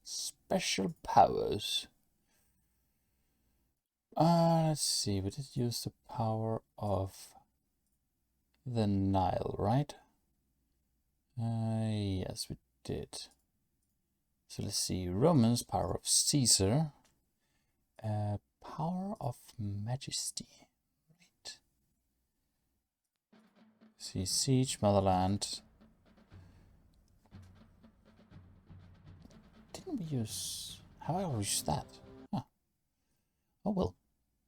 Special powers. Let's see, we did use the power of the Nile, right? Yes, we did. So let's see, Romans, power of Caesar, power of Majesty, right? See, siege, motherland. Didn't we use? Have I already used that? Huh. Oh well.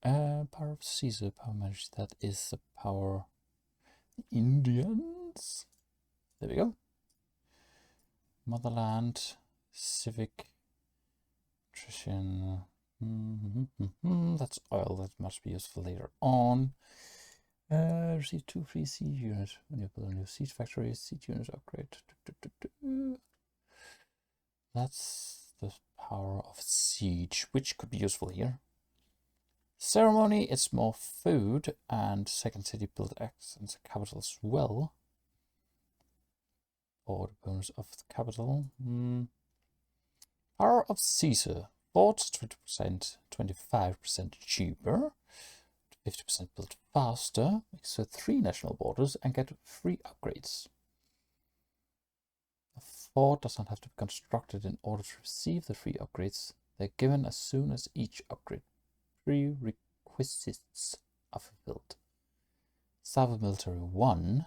Power of Caesar, power of Majesty. That is the power. Indians. There we go. Motherland, civic, nutrition. That's oil. That must be useful later on. Receive 2 free siege units when you build a new siege factory. Siege units upgrade. That's the power of siege, which could be useful here. Ceremony, it's more food, and second city build acts as a capital as well. Or the bonus of the capital. Power of Caesar. Forts 20%, 25% cheaper. 50% built faster. So 3 national borders and get free upgrades. A fort does not have to be constructed in order to receive the free upgrades. They're given as soon as each upgrade prerequisites are fulfilled. Staff of Military 1.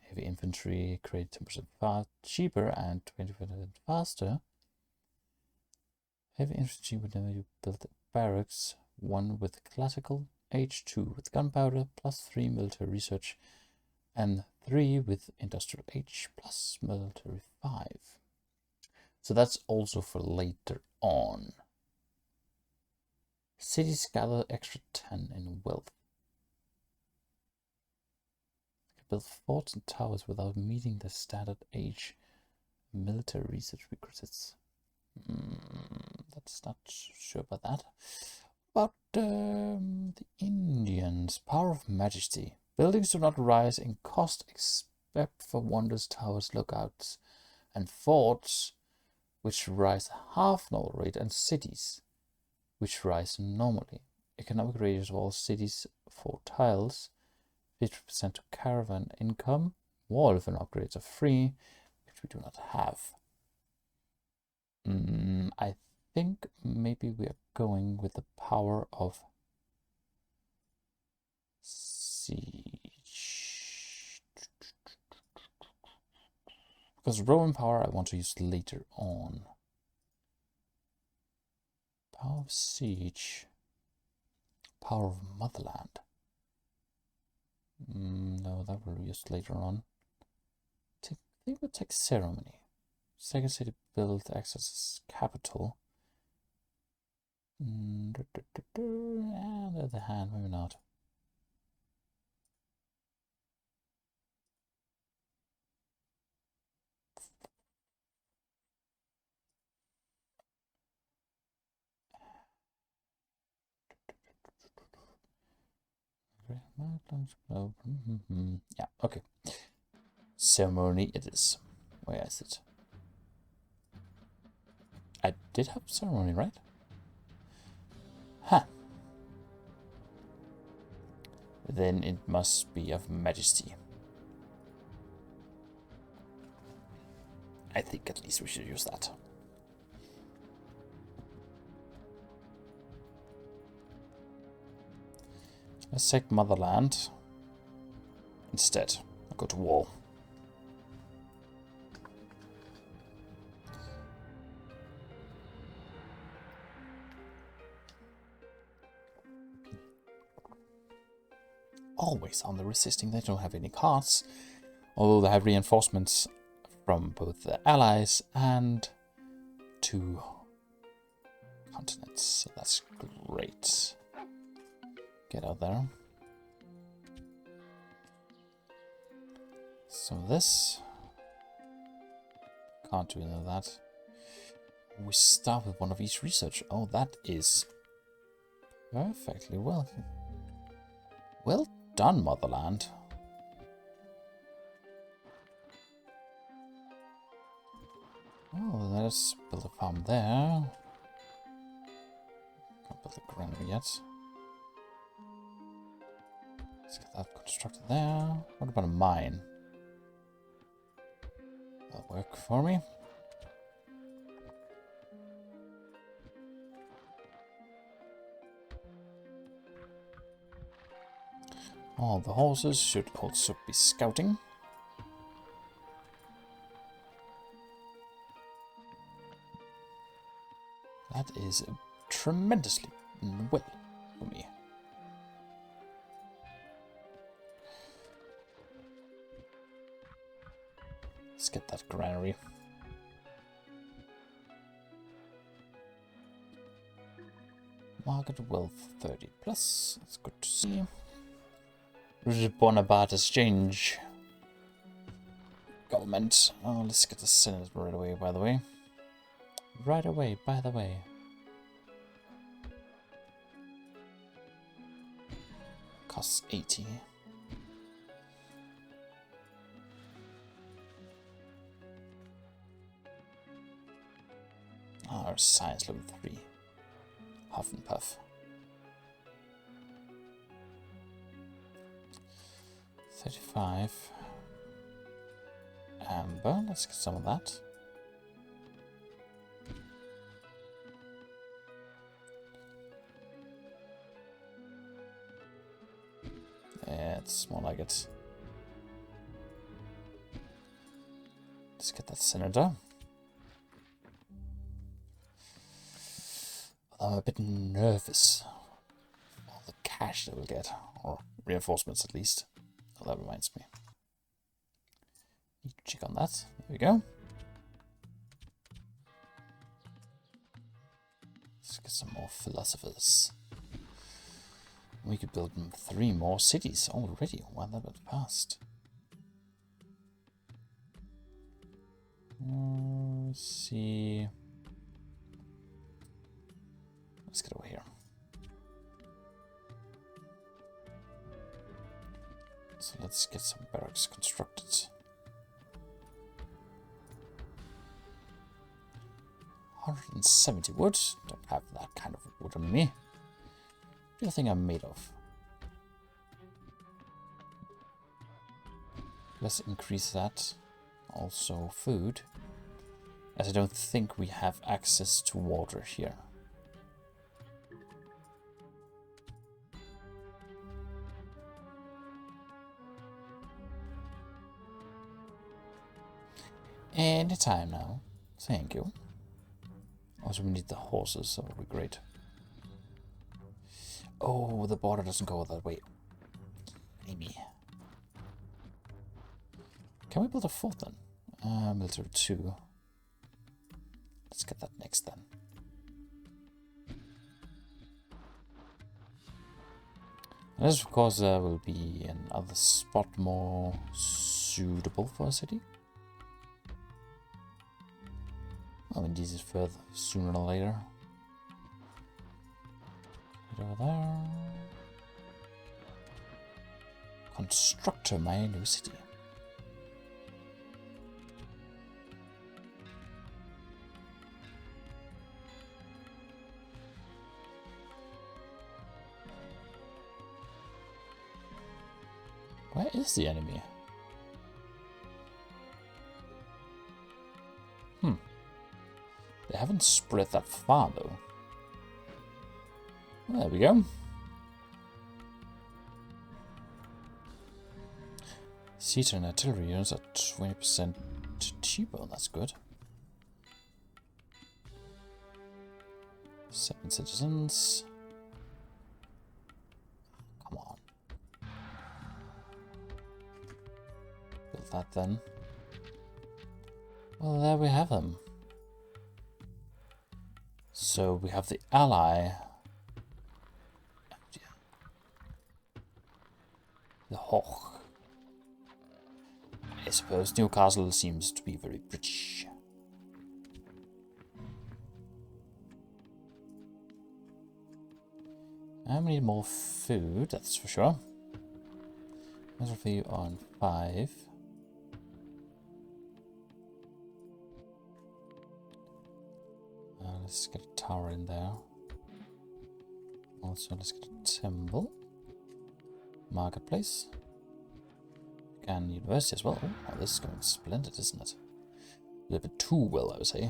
Heavy infantry create 10% cheaper and 20% faster. Heavy infantry whenever you build a barracks. 1 with classical, H2 with gunpowder, +3 military research, and 3 with industrial H plus military 5. So that's also for later on. Cities gather extra 10 in wealth. Build forts and towers without meeting the standard age military research requisites. That's not sure about that. But the Indians, power of majesty. Buildings do not rise in cost except for wonders, towers, lookouts, and forts, which rise half normal rate, and cities, which rise normally. Economic radius of all cities 4 tiles. 50% to caravan income. Wall and upgrades are free, which we do not have. I think maybe we are going with the power of siege. Because Roman power I want to use later on. Power of siege. Power of motherland. No, that will be used later on. I think we'll take ceremony. Second city build access capital. On the other hand, maybe not. Yeah, okay. Ceremony it is. Where is it? I did have ceremony, right? Huh. Then it must be of majesty. I think at least we should use that. Let's take motherland instead. I'll go to war. Always on the resisting. They don't have any cards, although they have reinforcements from both the allies and 2 continents. So that's great. Get out there. So this can't do any of that. We start with 1 of each research. Oh, that is perfectly well. Well done, motherland. Oh, let's build a farm there. Can't build a granary yet. Let's get that constructed there. What about a mine? That'll work for me. All the horses should also be scouting. That is tremendously well for me. Let's get that granary. Market wealth 30 plus. That's good to see. Bonaparte exchange. Government. Oh, let's get the Senate right away, by the way. Right away, by the way. Costs 80. Our science level 3. Huff and puff. 35. Amber, let's get some of that. Yeah, it's more like it. Let's get that senator. I'm a bit nervous. All the cash that we'll get, or reinforcements at least. Oh, that reminds me. Need to check on that. There we go. Let's get some more philosophers. We could build 3 more cities already. Wow, that went fast. Let's see. Let's get over here. So let's get some barracks constructed. 170 wood. Don't have that kind of wood on me. What do you think I'm made of? Let's increase that. Also food. As I don't think we have access to water here. Anytime now. Thank you. Also, we need the horses, so that'll be great. Oh, the border doesn't go that way. Maybe. Can we build a fort then? Military 2. Let's get that next then. And this, of course, will be another spot more suitable for a city. I mean, this is further sooner or later. Get over there. Constructor my new city. Where is the enemy? They haven't spread that far, though. Well, there we go. Siege and artillery units are 20% cheaper. That's good. 7 citizens. Come on. Build that then. Well, there we have them. So we have the ally. The Hoch. I suppose Newcastle seems to be very British. I need more food, that's for sure. Measure for you on 5. Let's get a tower in there. Also, let's get a temple. Marketplace. And university as well. Oh, this is going splendid, isn't it? A little bit too well, I would say.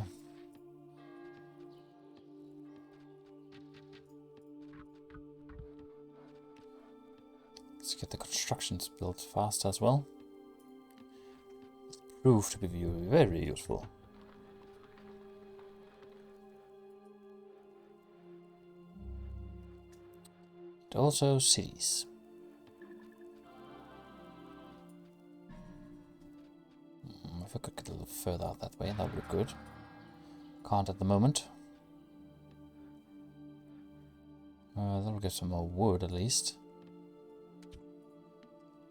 Let's get the constructions built faster as well. Prove to be very useful. And also cities. If I could get a little further out that way, that would be good. Can't at the moment. That'll give some more wood at least.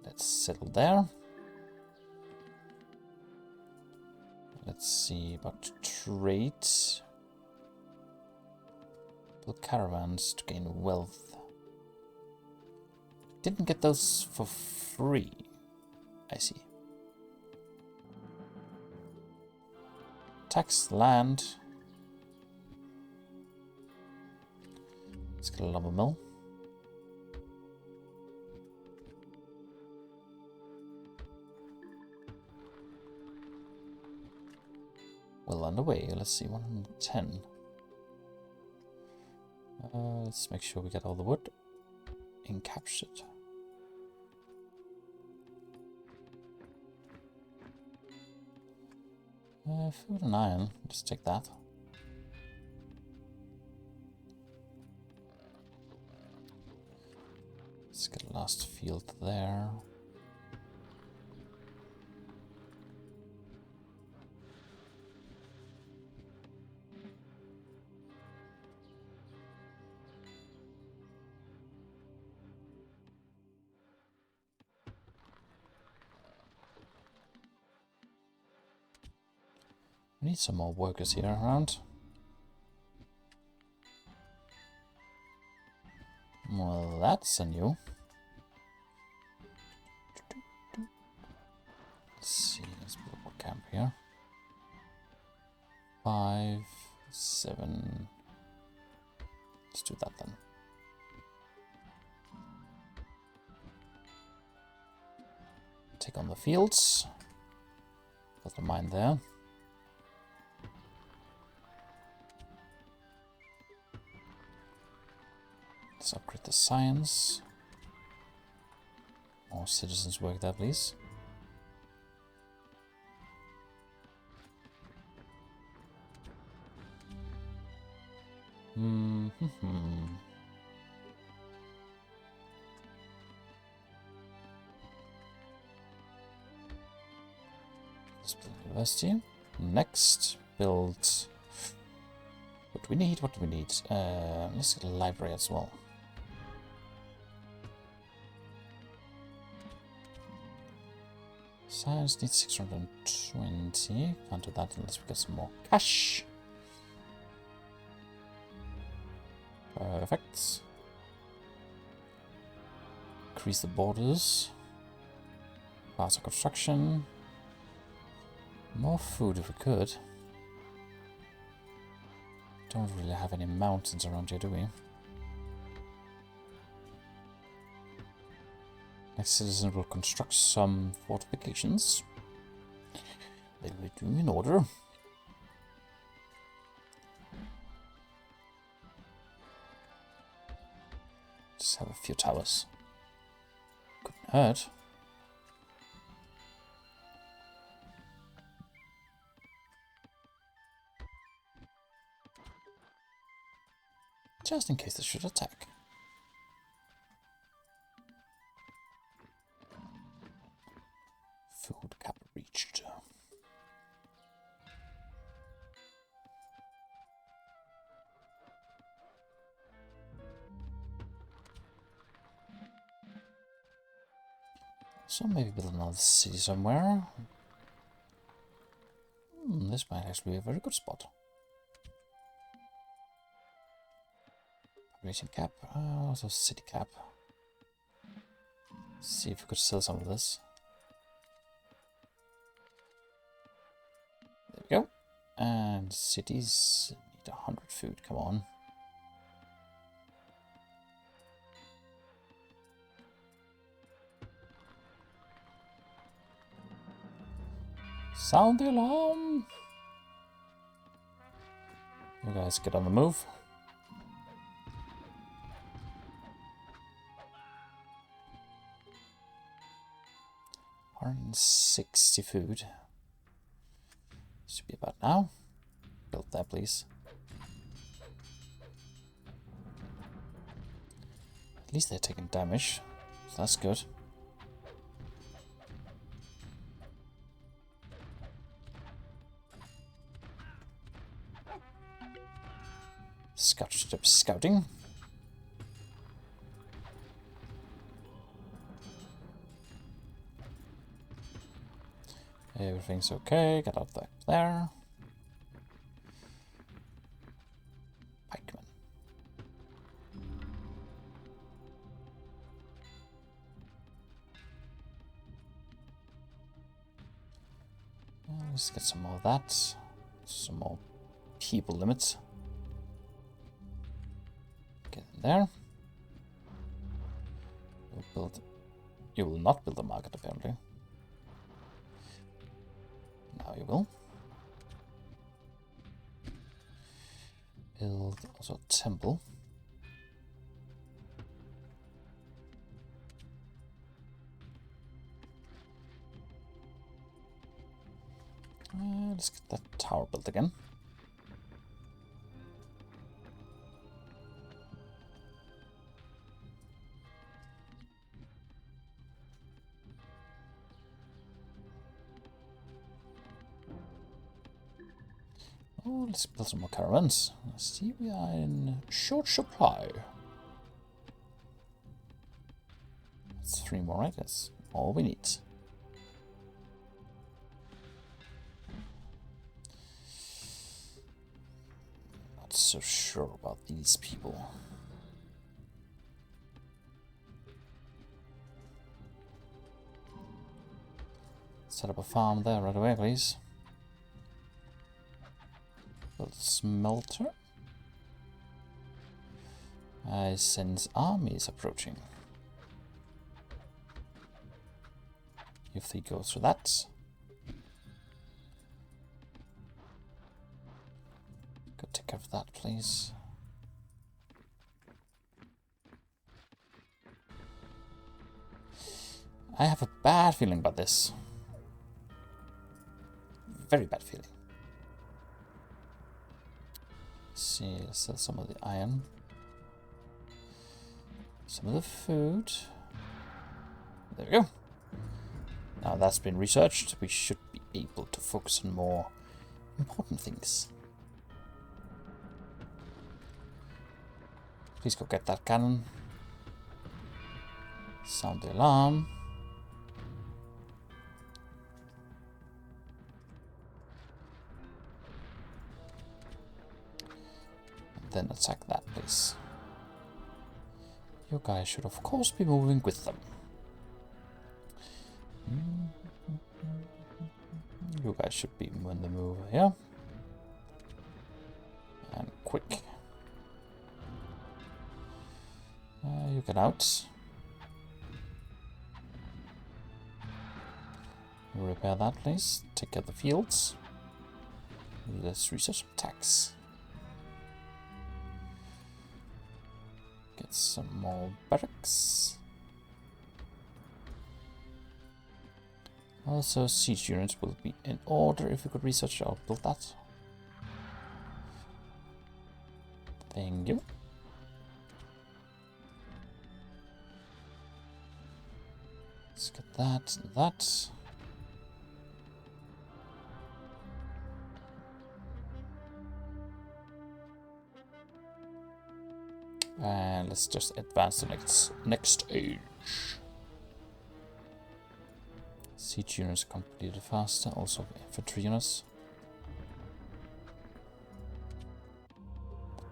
Let's settle there. Let's see about trade. Build caravans to gain wealth. Didn't get those for free. I see. Tax land. Let's get a lumber mill. Well underway. Let's see, 110. Let's make sure we get all the wood encaptured. Food and iron. Just take that. Let's get a last field there. We need some more workers here around. Well, that's a new. Let's see, let's put a camp here. 5, 7. Let's do that then. Take on the fields. Got the mine there. Let's upgrade the science. More citizens work there, please. Let's build university. Next, build. What do we need? What do we need? Let's get a library as well. Science needs 620. Can't do that unless we get some more cash. Perfect. Increase the borders. Faster construction. More food if we could. Don't really have any mountains around here, do we? Next citizen will construct some fortifications. They will do in order. Just have a few towers. Couldn't hurt. Just in case they should attack. Food cap reached. So maybe build another city somewhere. This might actually be a very good spot. Population cap, also city cap. See if we could sell some of this. There we go. And cities 100 food, come on. Sound the alarm! You guys get on the move. 160 food. Should be about now. Build that, please. At least they're taking damage, so that's good. Scouting. Everything's okay. Get out there. Pikeman. Let's get some more of that. Some more people limits. Get in there. You will not build a market, apparently. Now you will. Build also a temple. Let's get that tower built again. Oh, let's build some more caravans. Let's see, we are in short supply. That's 3 more, right? That's all we need. Not so sure about these people. Set up a farm there right away, please. Build a smelter. I sense armies approaching. If they go through that. Go take care of that, please. I have a bad feeling about this. Very bad feeling. Let's see, let's sell some of the iron. Some of the food. There we go. Now that's been researched, we should be able to focus on more important things. Please go get that cannon. Sound the alarm. And then attack that place. You guys should of course be moving with them. You guys should be on the move here. And quick. You get out. Repair that, please. Take care of the fields. Let's research tax. Get some more barracks. Also, siege units will be in order. If we could research, I'll build that. Thank you. Let's get that and that. And let's just advance the next age. Siege units completed faster, also infantry units.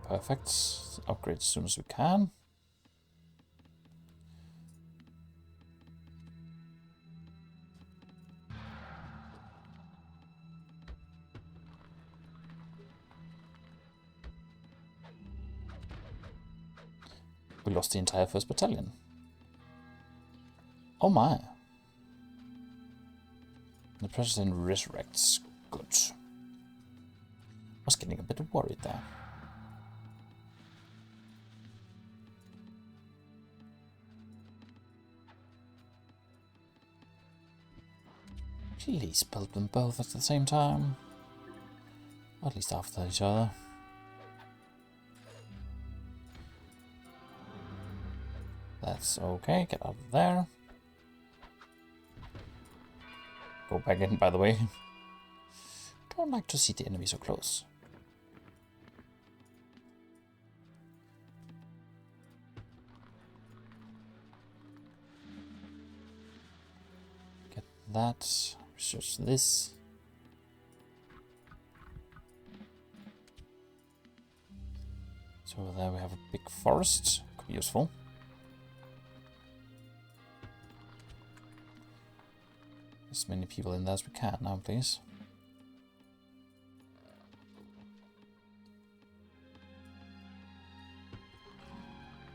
Perfect. Let's upgrade as soon as we can. We lost the entire 1st battalion. Oh my. The president resurrects. Good. I was getting a bit worried there. Please build them both at the same time. Or at least after each other. That's okay, get out of there. Go back in, by the way. Don't like to see the enemy so close. Get that. Research this. So there we have a big forest. Could be useful. As many people in there as we can now, please.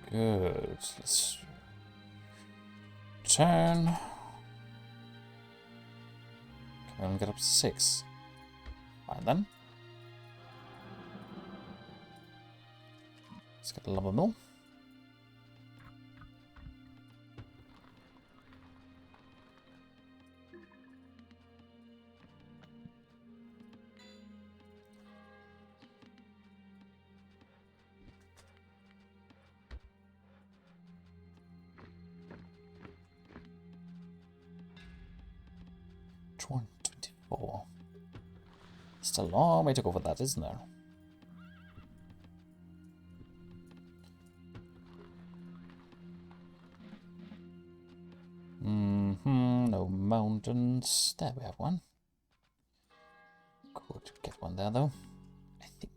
Good. Let's turn. Can we only get up to 6? Fine then. Let's get a lumber mill. It's a long way to go for that, isn't there? No mountains. There we have one. Could get one there though, I think.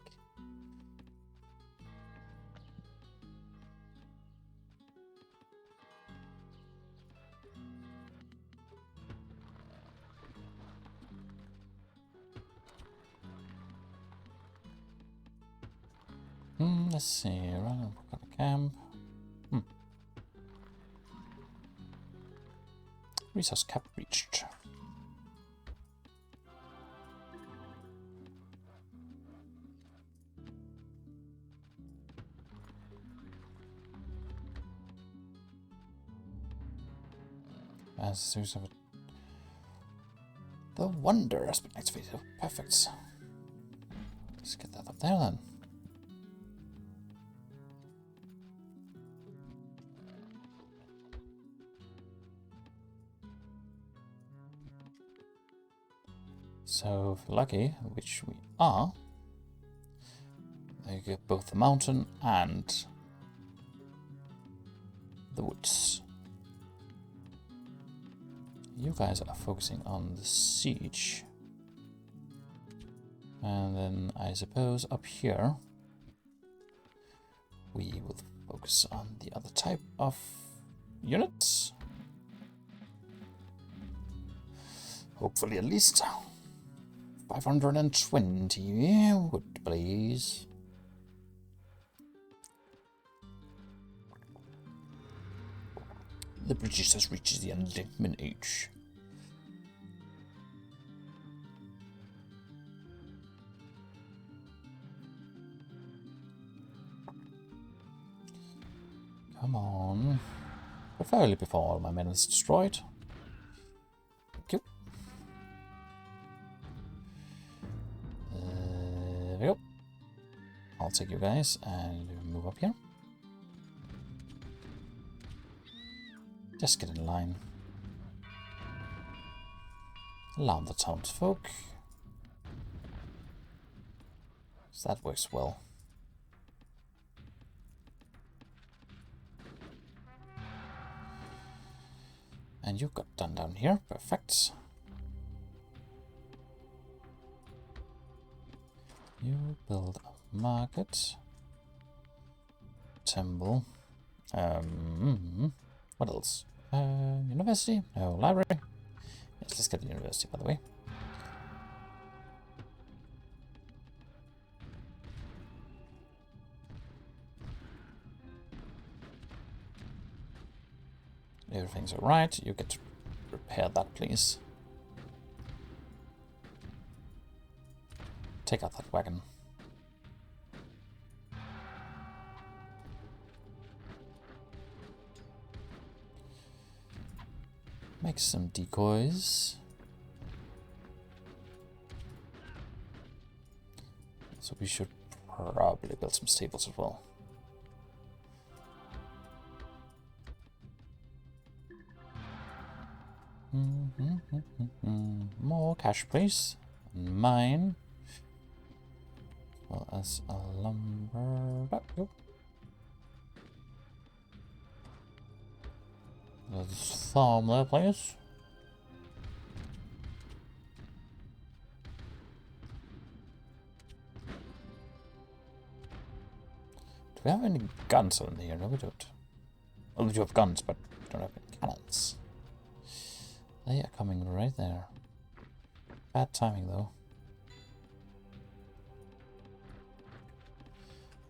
Let's see, around what kind of camp? Resource cap reached. As soon as the wonder has been activated. Perfect. Let's get that up there then. So, if we're lucky, which we are, they get both the mountain and the woods. You guys are focusing on the siege. And then I suppose up here we will focus on the other type of units. Hopefully at least 520 wood, please. The British has reached the enlightenment age. Come on. Preferably before all my men is destroyed. Thank you. There we go. I'll take you guys and move up here. Just get in line. Alarm the townsfolk. So that works well. And you got done down here. Perfect. You build a market. Temple. What else? University? No, library. Yes, let's get the university, by the way. Everything's alright. You get to repair that, please. Take out that wagon. Make some decoys. So we should probably build some stables as well. More cash, please. Mine. Well, as a lumber. Oh. Let's farm there, please. Do we have any guns on here? No, we don't. Well, we do have guns, but we don't have any cannons. They are coming right there. Bad timing, though.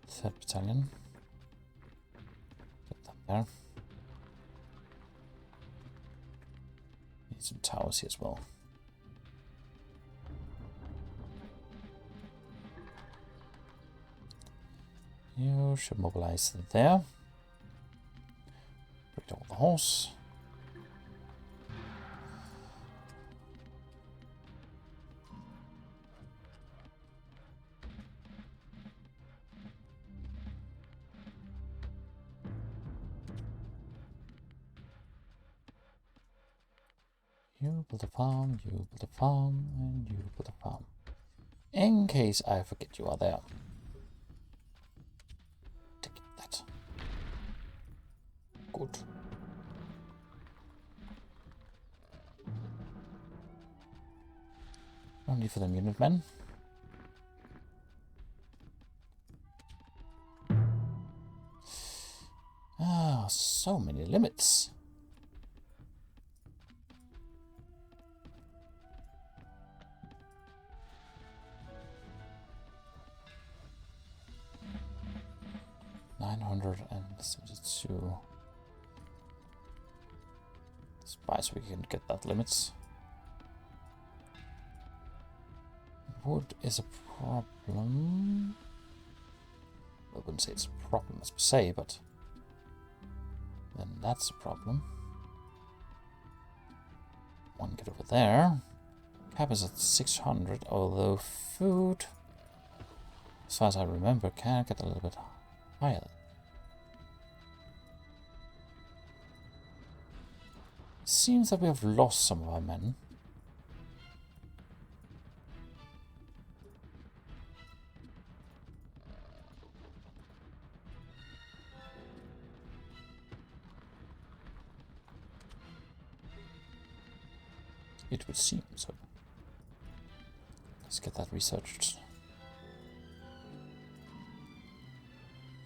3rd Battalion. Get them there. Need some towers here as well. You should mobilize there. Break down the horse. You build a farm, you build a farm, and you build a farm. In case I forget you are there. Take that. Good. No need for them unit men. Ah, so many limits. $972 spice, we can get that limits. Wood is a problem. I wouldn't say it's a problem as per se, but then that's a problem. One get over there. Cap is at 600, although food, as far as I remember, can get a little bit higher. Seems that we have lost some of our men. It would seem so. Let's get that researched.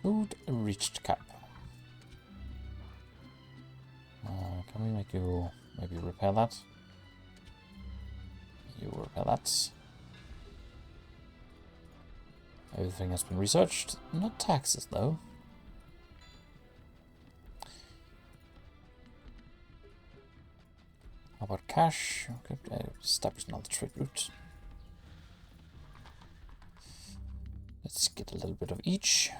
Food reached cap. Can we make you maybe repair that? You repair that. Everything has been researched. Not taxes though. How about cash? Okay, establish another trade route. Let's get a little bit of each.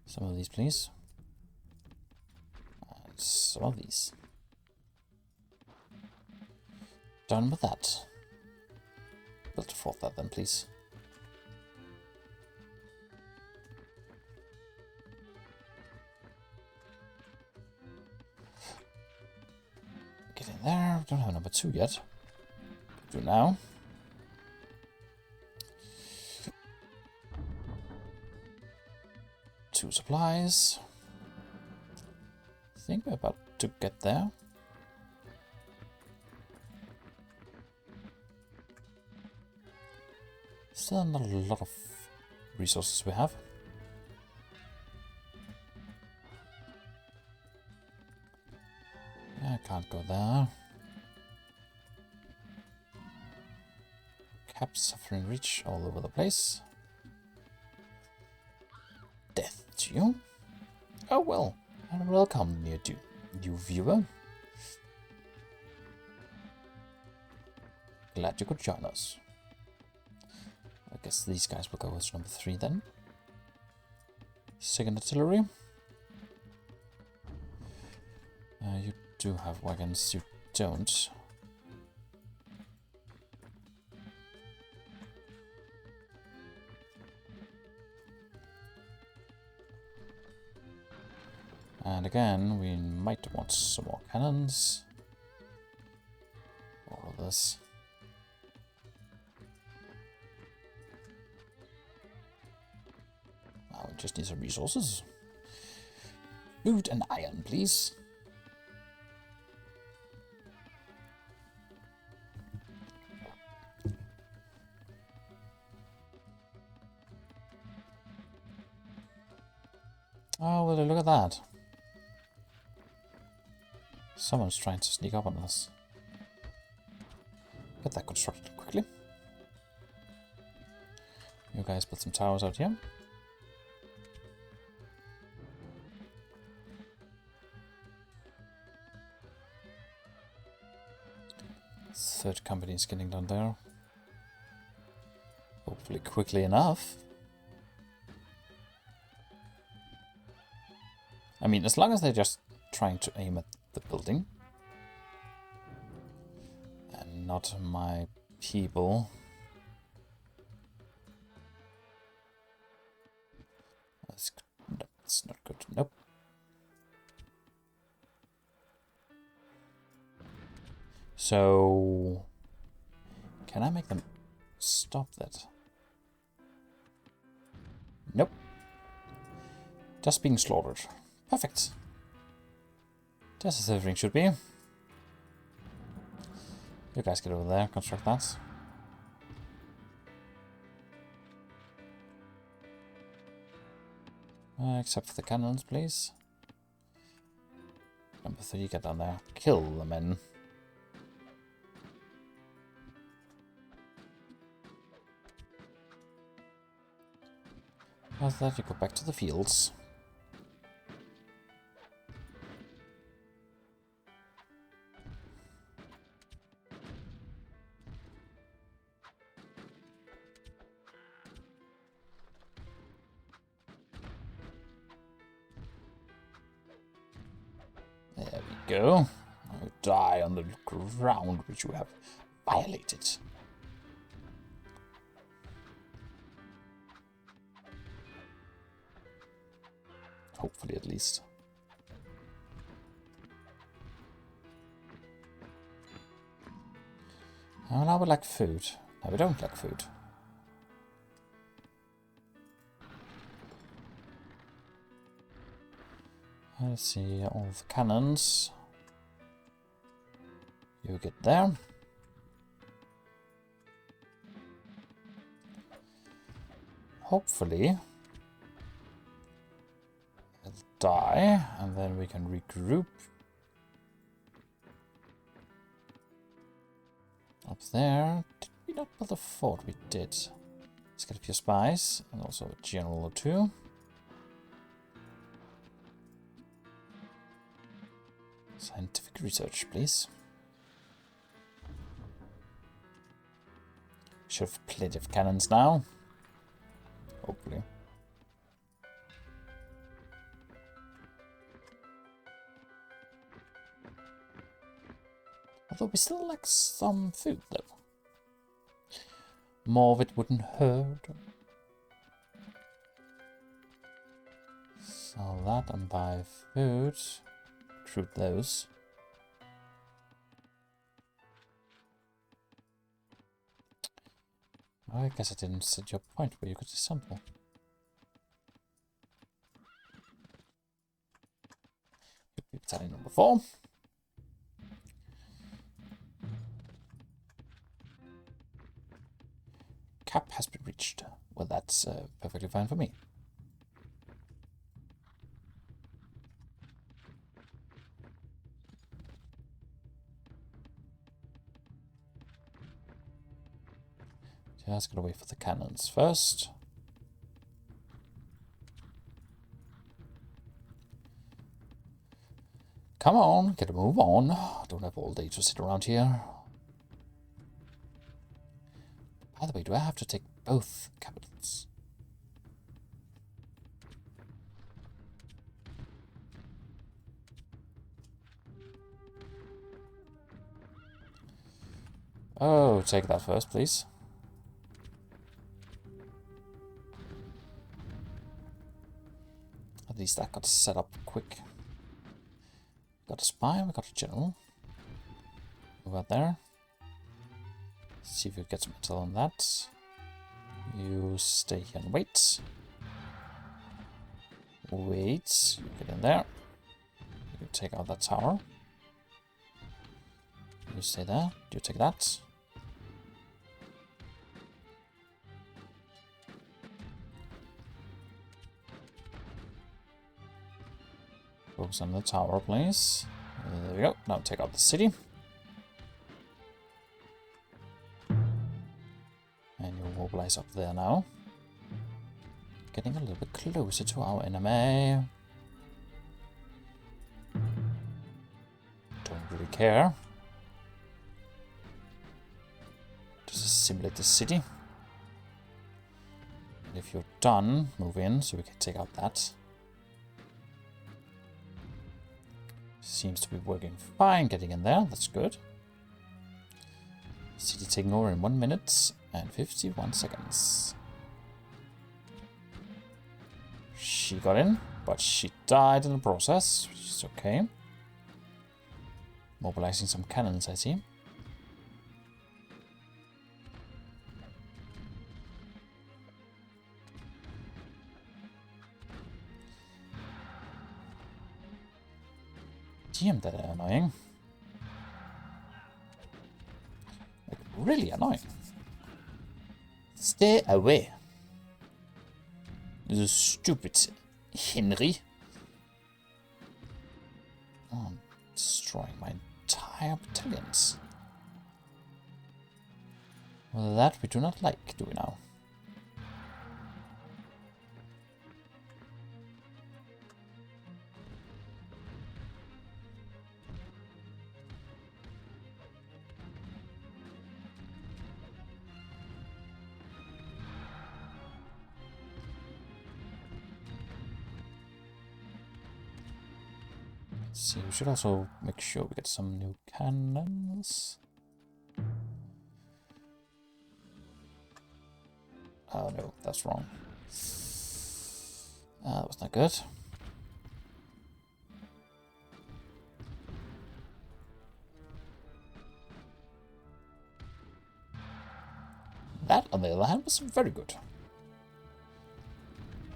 Some of these, please. And some of these. Done with that. Build a fourth that then, please. Get in there. Don't have number 2 yet. Do now. Two supplies. I think we're about to get there. Still not a lot of resources we have. I can't go there. Cap suffering reach all over the place. Death to you. Oh well. And welcome, new viewer. Glad you could join us. I guess these guys will go as number 3 then. Second artillery. You do have wagons, you don't. And again, we might want some more cannons. All of this. Now we just need some resources. Food and iron, please. Oh, well, look at that. Someone's trying to sneak up on us. Get that constructed quickly. You guys put some towers out here. Third company is getting down there. Hopefully quickly enough. I mean, as long as they're just trying to aim at the building. And not my people. That's not good. Nope. So, can I make them stop that? Nope. Just being slaughtered. Perfect. Just as everything should be. You guys get over there, construct that. Except for the cannons, please. Number 3, get down there. Kill the men. After that, you go back to the fields. There we go. You die on the ground which you have violated. Hopefully, at least. Oh, now we like food. No, we don't like food. Let's see, all the cannons. You get there. Hopefully, it'll die, and then we can regroup. Up there. Did we not build a fort? We did. Let's get a few spies, and also a general or two. Scientific research, please. Should have plenty of cannons now. Hopefully. Although we still lack some food, though. More of it wouldn't hurt. Sell that and buy food. Recruit those. Oh, I guess I didn't set your point where you could assemble. Battalion number 4. Cap has been reached. Well, that's perfectly fine for me. Just gonna wait for the cannons first. Come on, get a move on. Don't have all day to sit around here. By the way, do I have to take both capitals? Oh, take that first, please. At least that got set up quick. Got a spy, we got a general. Move out there. See if we get some intel on that. You stay here and wait. Wait, you get in there. You take out that tower. You stay there. You take that. Focus on the tower, please. There we go. Now take out the city. And you mobilize up there now. Getting a little bit closer to our enemy. Don't really care. Just simulate the city. And if you're done, move in so we can take out that. Seems to be working fine, getting in there, that's good. City taking over in 1 minute and 51 seconds. She got in, but she died in the process, which is okay. Mobilizing some cannons, I see. Damn, that annoying. Like, really annoying. Stay away. You stupid Henry. Oh, I'm destroying my entire battalions. Well, that we do not like, do we now? See, we should also make sure we get some new cannons. Oh no, that's wrong. That was not good. That, on the other hand, was very good.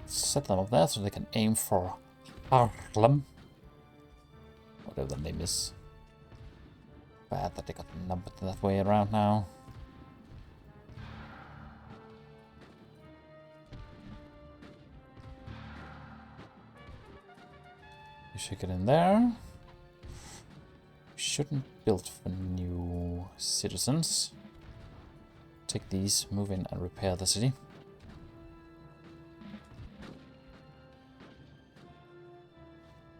Set them up there so they can aim for Harlem. Whatever the name is. Bad that they got numbered that way around now. You should get in there. We shouldn't build for new citizens. Take these, move in and repair the city.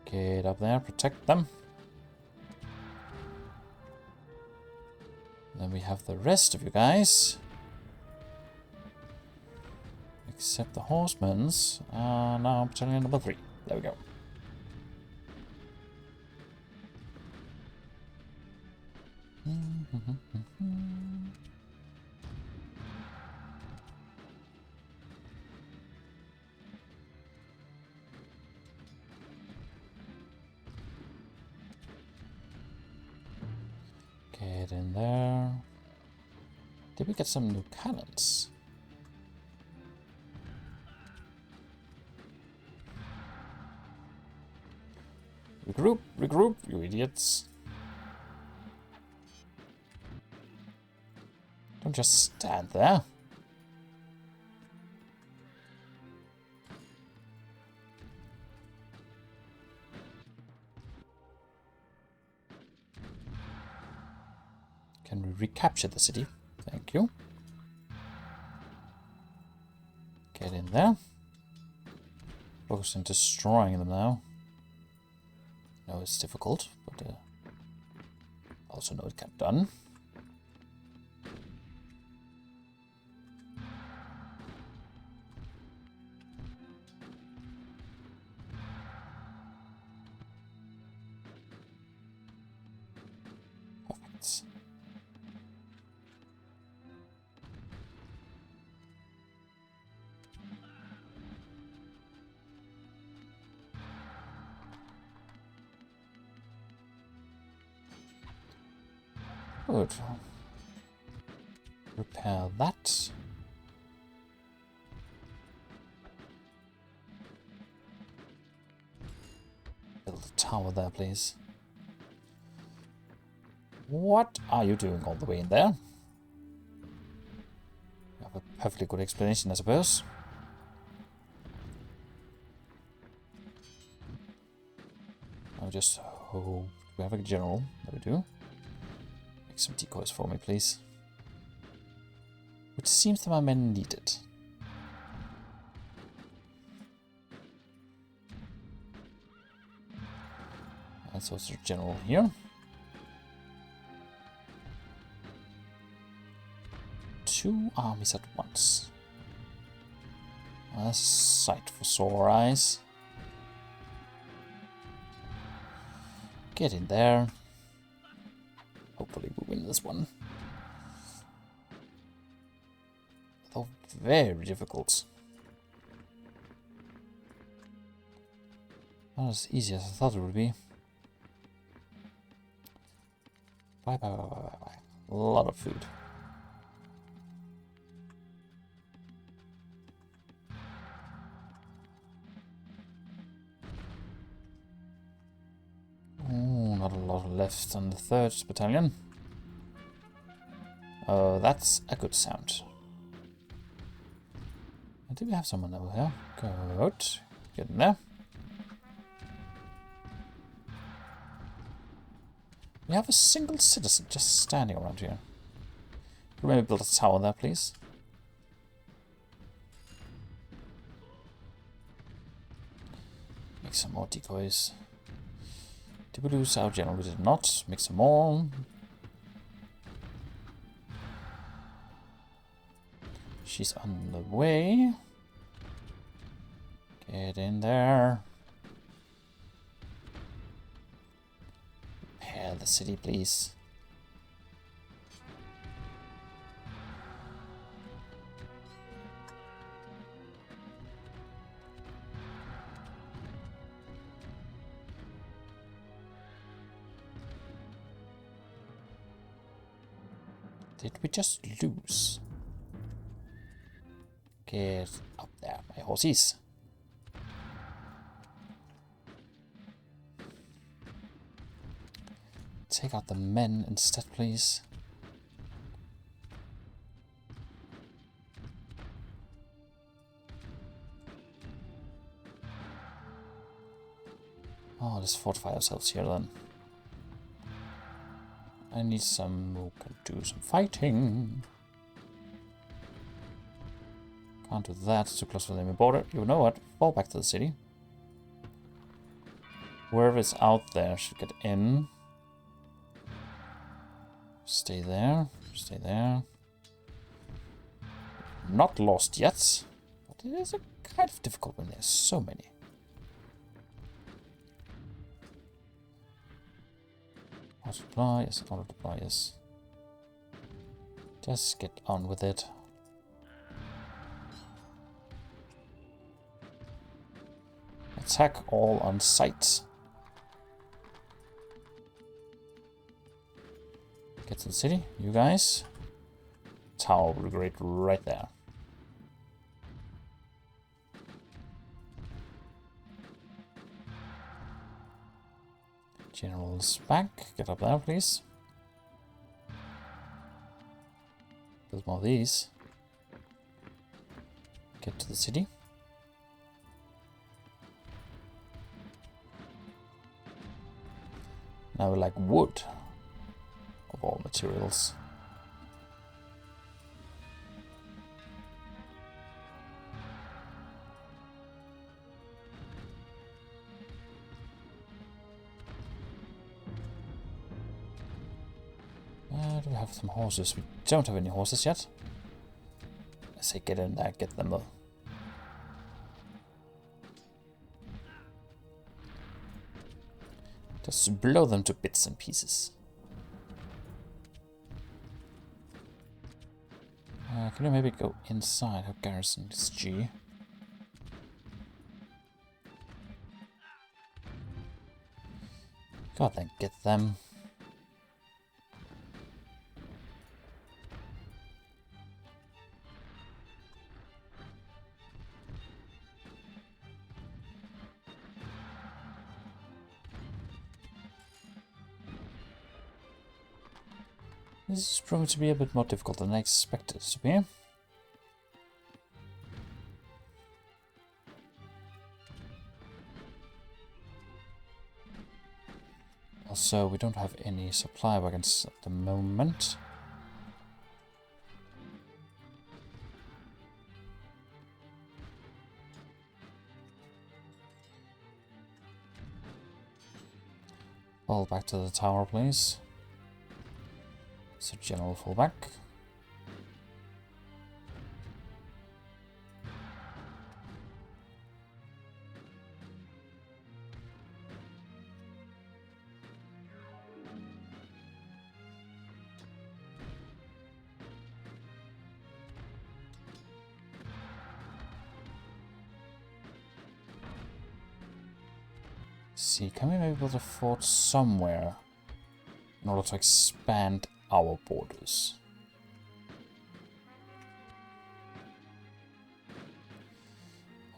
Get up there, protect them. Then we have the rest of you guys. Except the horsemen's. Now battalion number 3. There we go. Get in there. Did we get some new cannons? Regroup, regroup, you idiots. Don't just stand there. Can we recapture the city? Thank you. Get in there. Focus on destroying them now. No, it's difficult, also know it can be done. Perfect. Good. Repair that. Build a tower there, please. What are you doing all the way in there? You have a perfectly good explanation, I suppose. I'll just hope we have a general. There we do. Make some decoys for me, please. Which seems that my men need it. And so it's the general here. 2 armies at once. A sight for sore eyes. Get in there. Hopefully we win this one. Though very difficult. Not as easy as I thought it would be. Bye. A lot of food. Oh, not a lot left on the 3rd battalion. Oh, that's a good sound. Do we have someone over here? Good. Get in there. We have a single citizen just standing around here. Could maybe build a tower there, please? Make some more decoys. Did we lose our general? We did not. Make some more. She's on the way. Get in there. Repair the city, please. Did we just lose? Get up there, my horsies. Take out the men instead, please. Oh, let's fortify ourselves here then. I need some who can do some fighting. Can't do that, it's too close to the enemy border. You know what? Fall back to the city. Whoever is out there should get in. Stay there. Stay there. Not lost yet. But it is a kind of difficult when there's so many. Multiply, yes, multiply, yes. Just get on with it. Attack all on sight. Get to the city, you guys. Tower will be great right there. General's back. Get up there, please. Build more of these. Get to the city. Now we like wood of all materials. Do we have some horses? We don't have any horses yet. I say get in there, get them though. Just blow them to bits and pieces. Can we maybe go inside her garrison? It's G. God, then get them. This is proving to be a bit more difficult than I expected it to be. Also, we don't have any supply wagons at the moment. Fall back to the tower, please. So general fall back. See, can we maybe build a fort somewhere in order to expand our borders?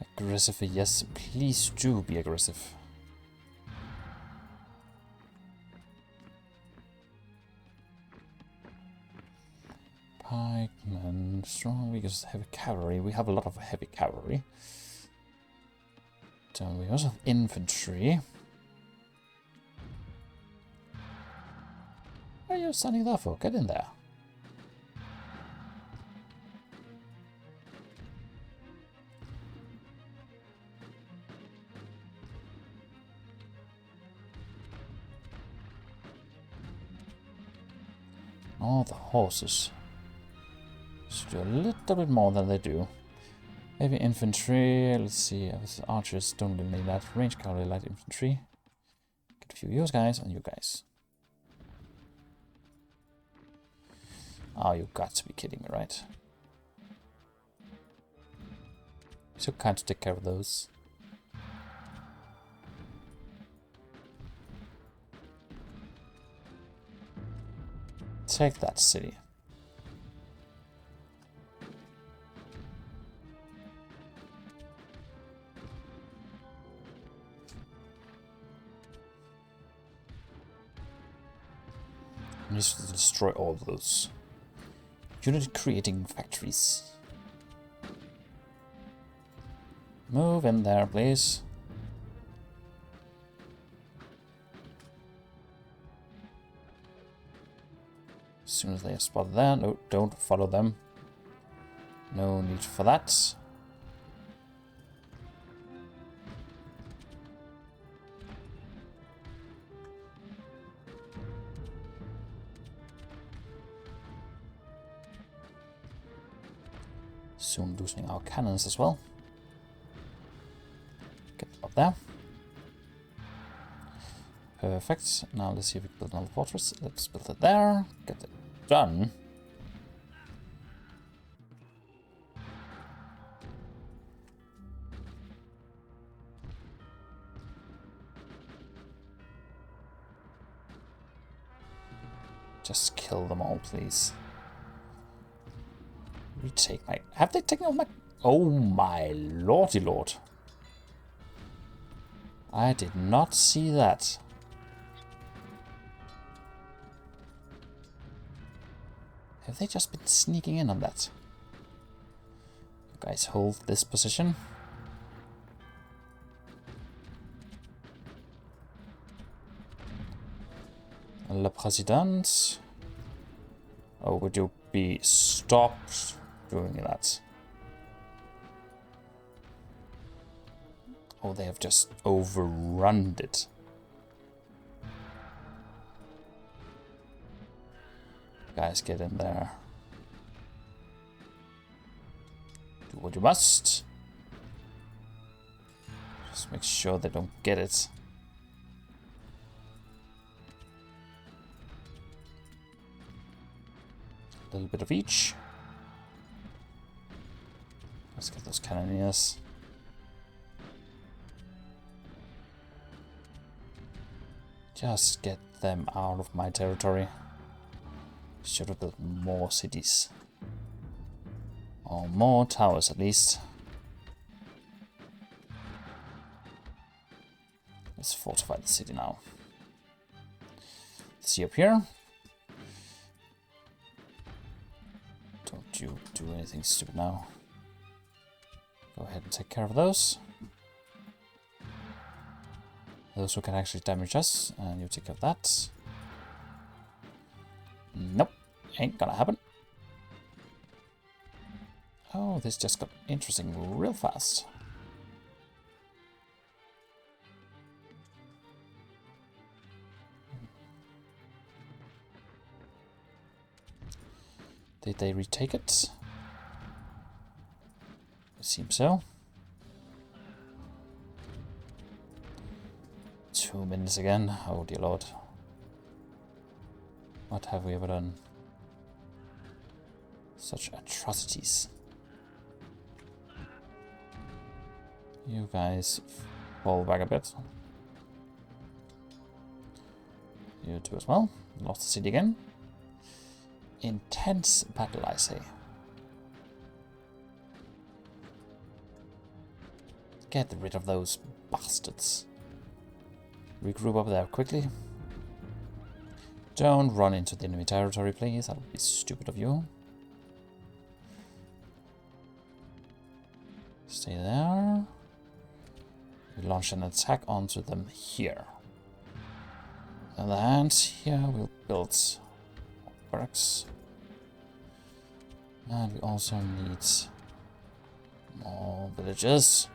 Aggressive, yes, please do be aggressive. Pikemen, strong, weakest, heavy cavalry. We have a lot of heavy cavalry. So we also have infantry. What are you standing there for? Get in there. All the horses should do a little bit more than they do. Maybe infantry, let's see, archers don't really need that. Range cavalry, light infantry. Get a few of you guys and you guys. Oh, you got to be kidding me, right? So kind to take care of those. Take that city. I need to destroy all of those unit creating factories. Move in there, please. As soon as they are spotted there, no, don't follow them. No need for that. Soon loosening our cannons as well. Get up there. Perfect. Now let's see if we can build another fortress. Let's build it there. Get it done. Just kill them all, please. Retake my... Have they taken over my... Oh my lordy lord. I did not see that. Have they just been sneaking in on that? You guys hold this position. Le Président. Oh, would you be stopped doing that? Oh, they have just overrun it. guys get in there. Do what you must. Just make sure they don't get it. A little bit of each. Let's get those cannoneers. Just get them out of my territory. Should have built more cities. Or more towers at least. Let's fortify the city now. See up here. Don't you do anything stupid now. Go ahead and take care of those. Those who can actually damage us, and you take care of that. Nope, ain't gonna happen. Oh, this just got interesting real fast. Did they retake it? It seems so. 2 minutes again. Oh dear lord. What have we ever done? Such atrocities. You guys fall back a bit. You too as well. Lost the city again. Intense battle, I say. Get rid of those bastards. Regroup up there quickly. Don't run into the enemy territory, please. That would be stupid of you. Stay there. We launch an attack onto them here. On the hand, here we'll build barracks. And we also need more villages.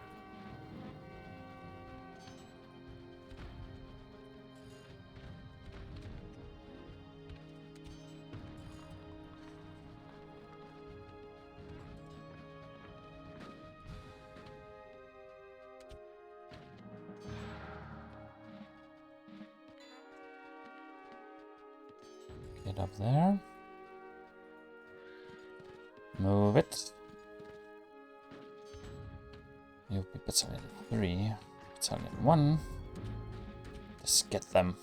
Get up there. Move it. You'll be battalion 3, battalion 1. Just get them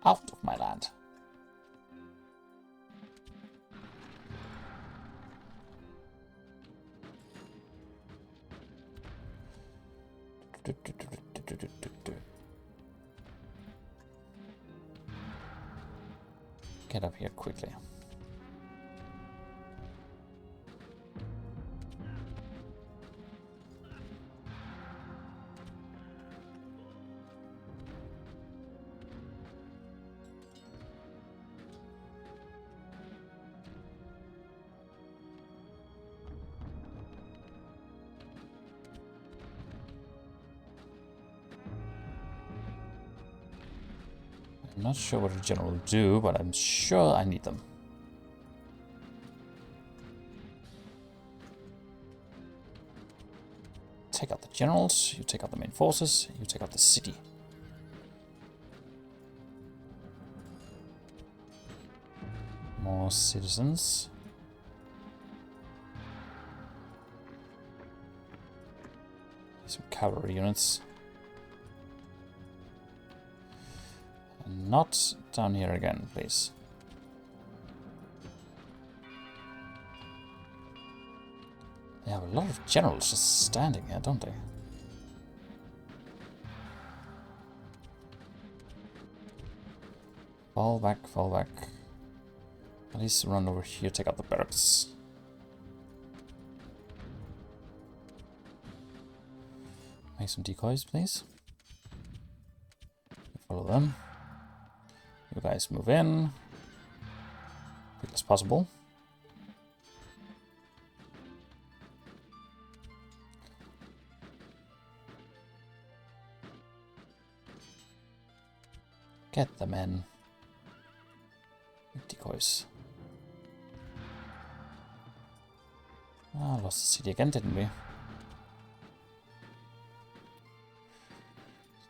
out of my land. Get up here quickly. I'm not sure what a general will do, but I'm sure I need them. Take out the generals, you take out the main forces, you take out the city. More citizens. Some cavalry units. Not down here again, please. They have a lot of generals just standing here, don't they? Fall back, fall back. At least run over here, take out the barracks. Make some decoys, please. Follow them. You guys move in. Quick as possible. Get them in. boys. Ah, lost the city again, didn't we?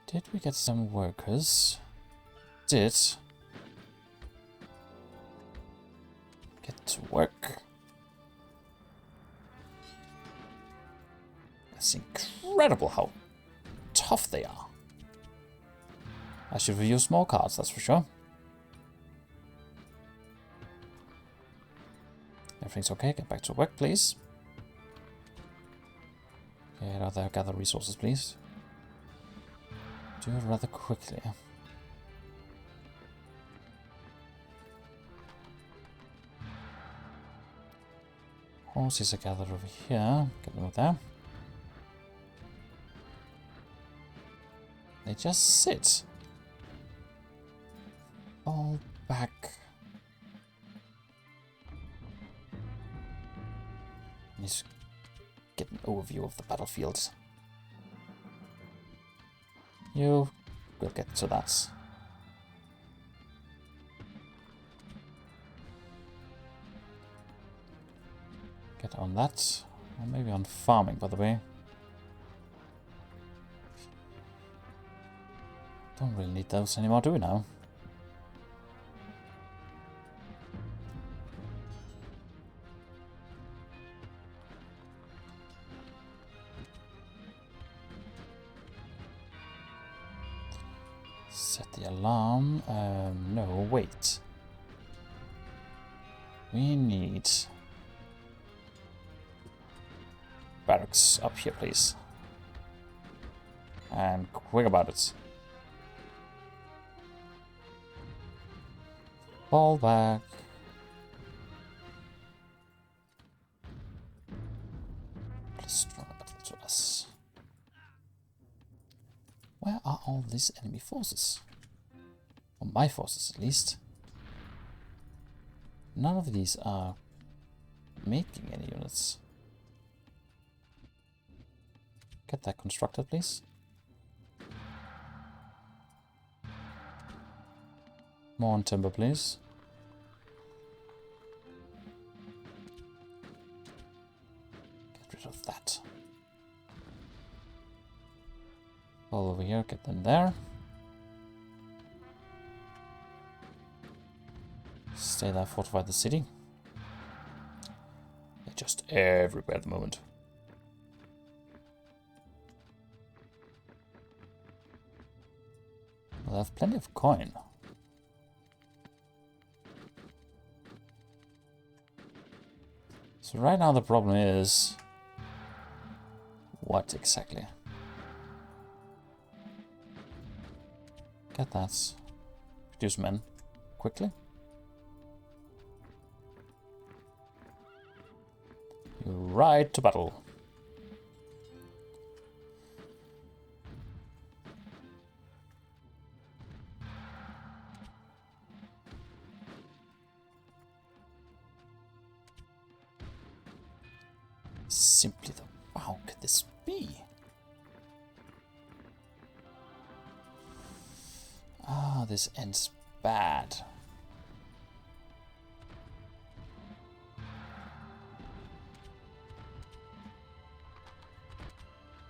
Did we get some workers? Did. Get to work. It's incredible how tough they are. I should have used more cards, that's for sure. Everything's okay, get back to work, please. Okay, rather gather resources, please. Do it rather quickly. Horses are gathered over here. Get them over there. They just sit. Fall back. Let's get an overview of the battlefield. You will get to that. Get on that. Or maybe on farming, by the way. Don't really need those anymore, do we now? Set the alarm. No, wait. We need barracks up here, please. And quick about it. Fall back. Plus strong battle to us. Where are all these enemy forces? Or my forces, at least. None of these are making any units. Get that constructed, please. More on timber, please. Get rid of that. All over here, get them there. Stay there, fortify the city. They're just everywhere at the moment. Well, I have plenty of coin. So right now the problem is... what exactly? Get that. Produce men. Quickly. You ride to battle. Simply the... how could this be? Ah, this ends bad.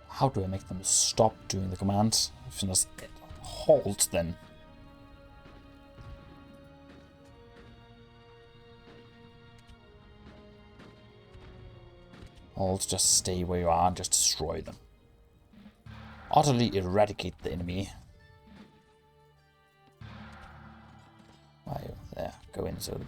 How do I make them stop doing the command? If you just halt, then. Halt, just stay where you are and just destroy them. Utterly eradicate the enemy. Right, there, go in, so.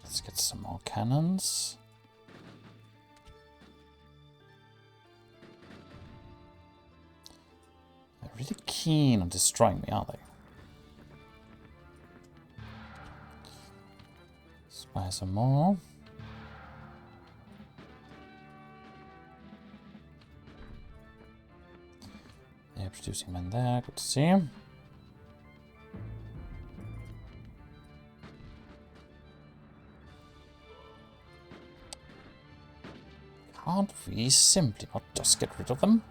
Let's get some more cannons. They're really keen on destroying me, aren't they? Let's buy some more. Reducing men there, good to see. Can't we simply not just get rid of them?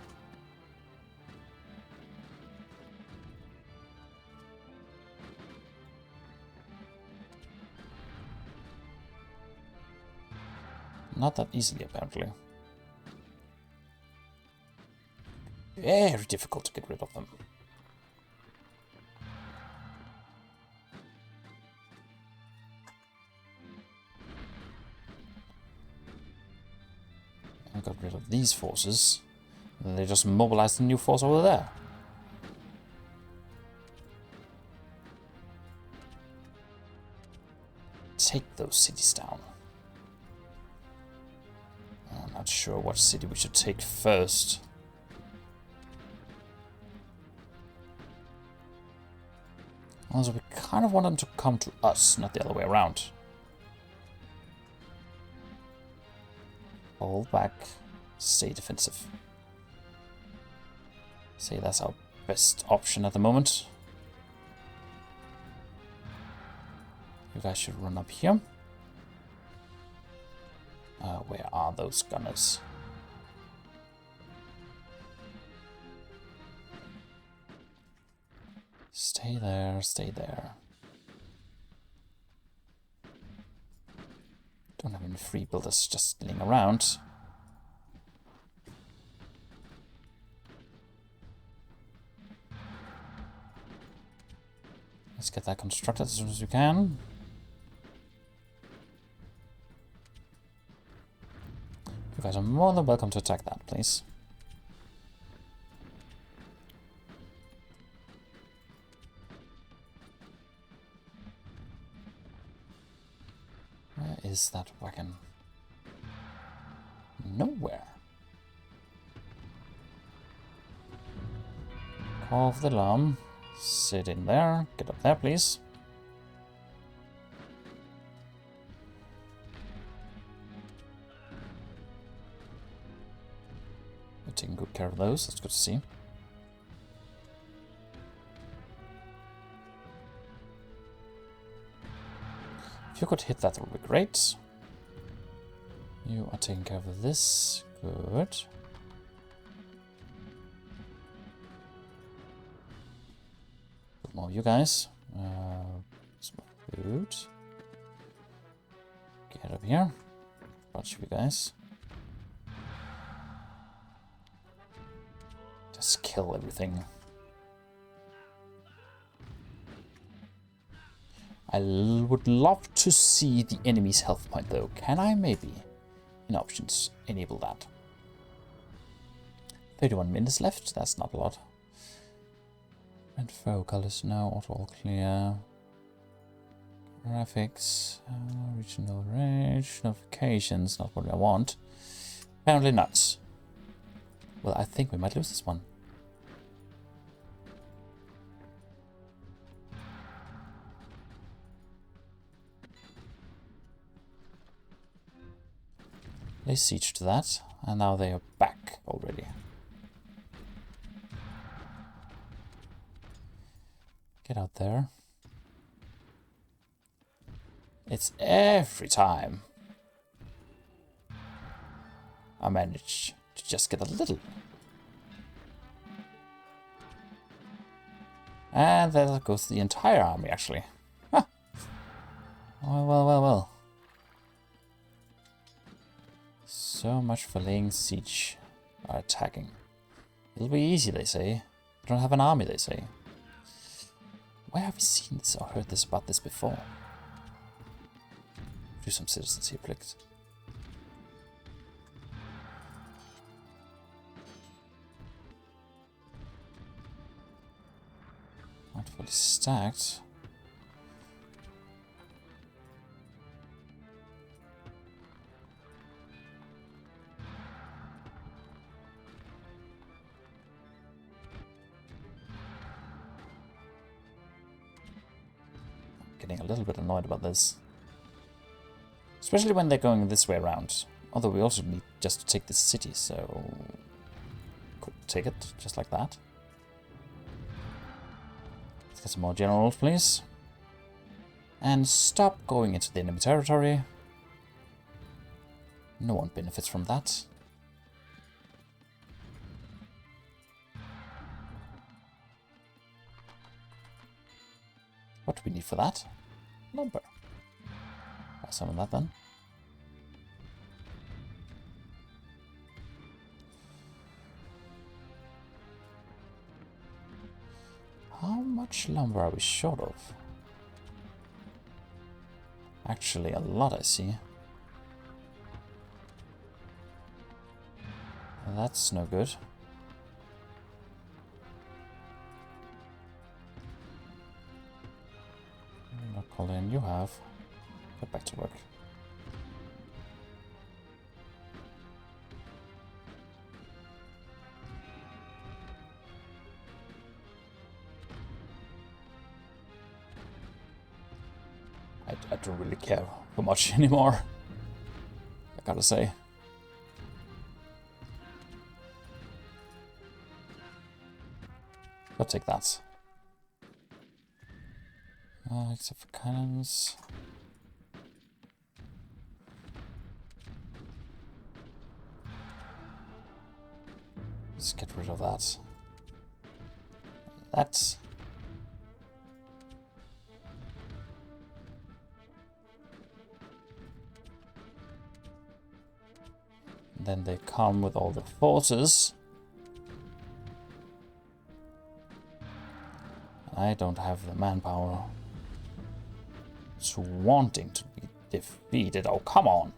Not that easily, apparently. Very difficult to get rid of them. I got rid of these forces. And then they just mobilized a new force over there. Take those cities down. I'm not sure what city we should take first. Also, we kind of want them to come to us, not the other way around. Hold back. Stay defensive. Say that's our best option at the moment. You guys should run up here. Where are those gunners? Stay there, stay there. Don't have any free builders just laying around. Let's get that constructed as soon as we can. You guys are more than welcome to attack that, please. Where is that wagon? Nowhere. Call for the alarm. Sit in there. Get up there, please. We're taking good care of those. That's good to see. If you could hit that, that would be great. You are taking care of this. Good. Put more of you guys. Some food. Get up here. Bunch of you guys. Just kill everything. I would love to see the enemy's health point, though. Can I maybe, in options, enable that? 31 minutes left. That's not a lot. Red foe colors now. Auto all clear. Graphics. Regional range. Notifications. Not what I want. Apparently not. Well, I think we might lose this one. They sieged that, and now they are back already. Get out there. It's every time I manage to just get a little. And there goes the entire army, actually. Huh. Well. So much for laying siege or attacking. It'll be easy, they say. They don't have an army, they say. Where have we seen this or heard this about this before? Do some citizens here, please. Not fully stacked. Getting a little bit annoyed about this. Especially when they're going this way around. Although we also need just to take this city, so... could take it, just like that. Let's get some more generals, please. And stop going into the enemy territory. No one benefits from that. What do we need for that? Lumber. Buy some of that then. How much lumber are we short of? Actually, a lot, I see. That's no good. What Colin you have? Get back to work. I don't really care for much anymore, I gotta say. I'll take that. Except for cannons. Let's get rid of that. That. Then they come with all the forces. I don't have the manpower to wanting to be defeated. Oh, come on.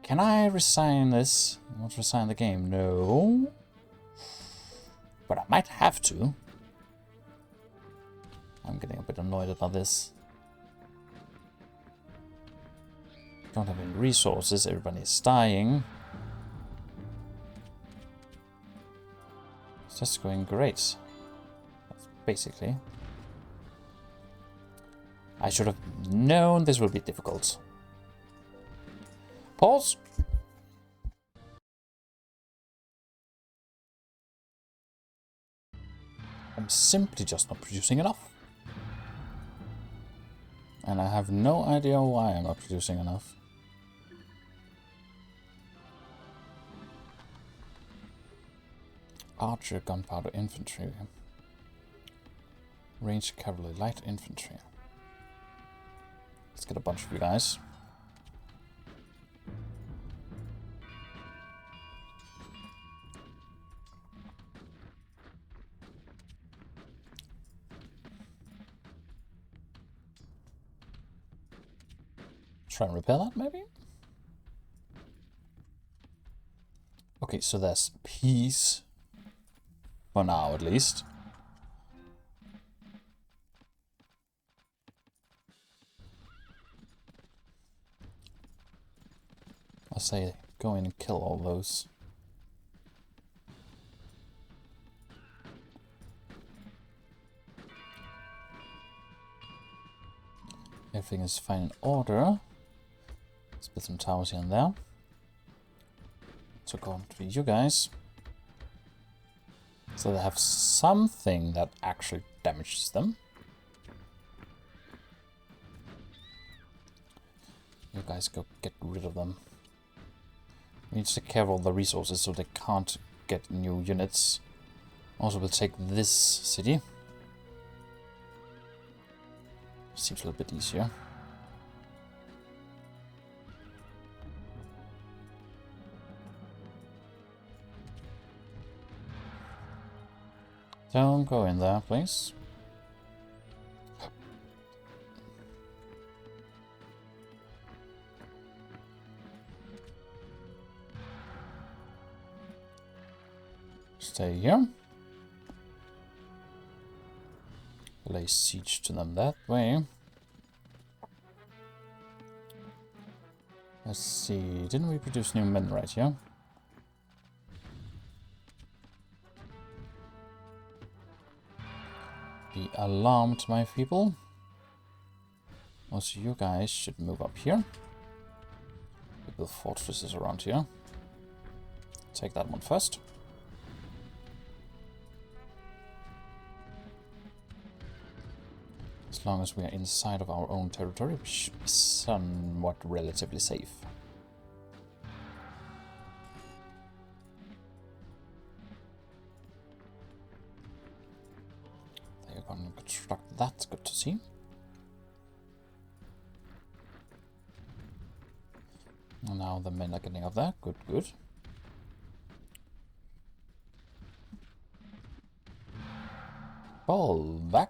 Can I resign this? I want to resign the game. No. But I might have to. I'm getting a bit annoyed about this. Don't have any resources. Everybody is dying. It's just going great. That's basically. I should have known this would be difficult. Pause. I'm simply just not producing enough. And I have no idea why I'm not producing enough. Archer, gunpowder, infantry. Ranged cavalry, light infantry. Let's get a bunch of you guys. Try and repair that, maybe? Okay, so there's peace. For now, at least. I say go in and kill all those. Everything is fine in order. Let's put some towers here and there. So go on to you guys. So they have something that actually damages them. You guys go get rid of them. We need to take care of all the resources so they can't get new units. Also, we'll take this city. Seems a little bit easier. Don't go in there, please. Stay here. Lay siege to them that way. Let's see. Didn't we produce new men right here? Be alarmed, my people. Also, you guys should move up here. We build fortresses around here. Take that one first. As long as we are inside of our own territory, we should be somewhat relatively safe. They're going to construct that, good to see. And now the men are getting up there, good, good. Fall back.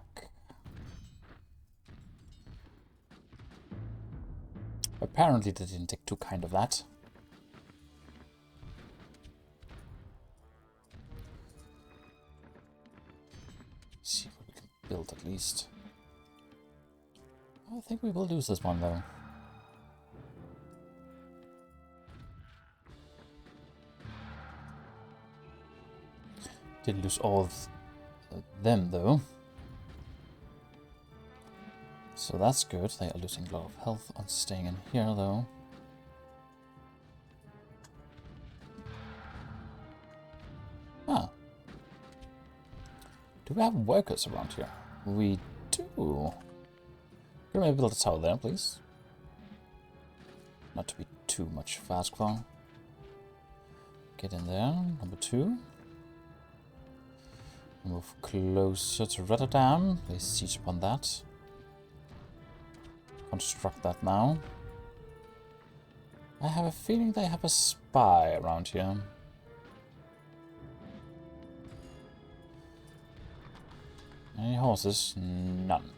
Apparently they didn't take too kind of that. Let's see what we can build at least. I think we will lose this one though. Didn't lose all of them though. So that's good. They are losing a lot of health on staying in here though. Ah. Do we have workers around here? We do. Could maybe build a tower there, please? Not to be too much to ask for. Get in there. Number 2. Move closer to Rotterdam. Place siege upon that. Construct that now. I have a feeling they have a spy around here. Any horses? None.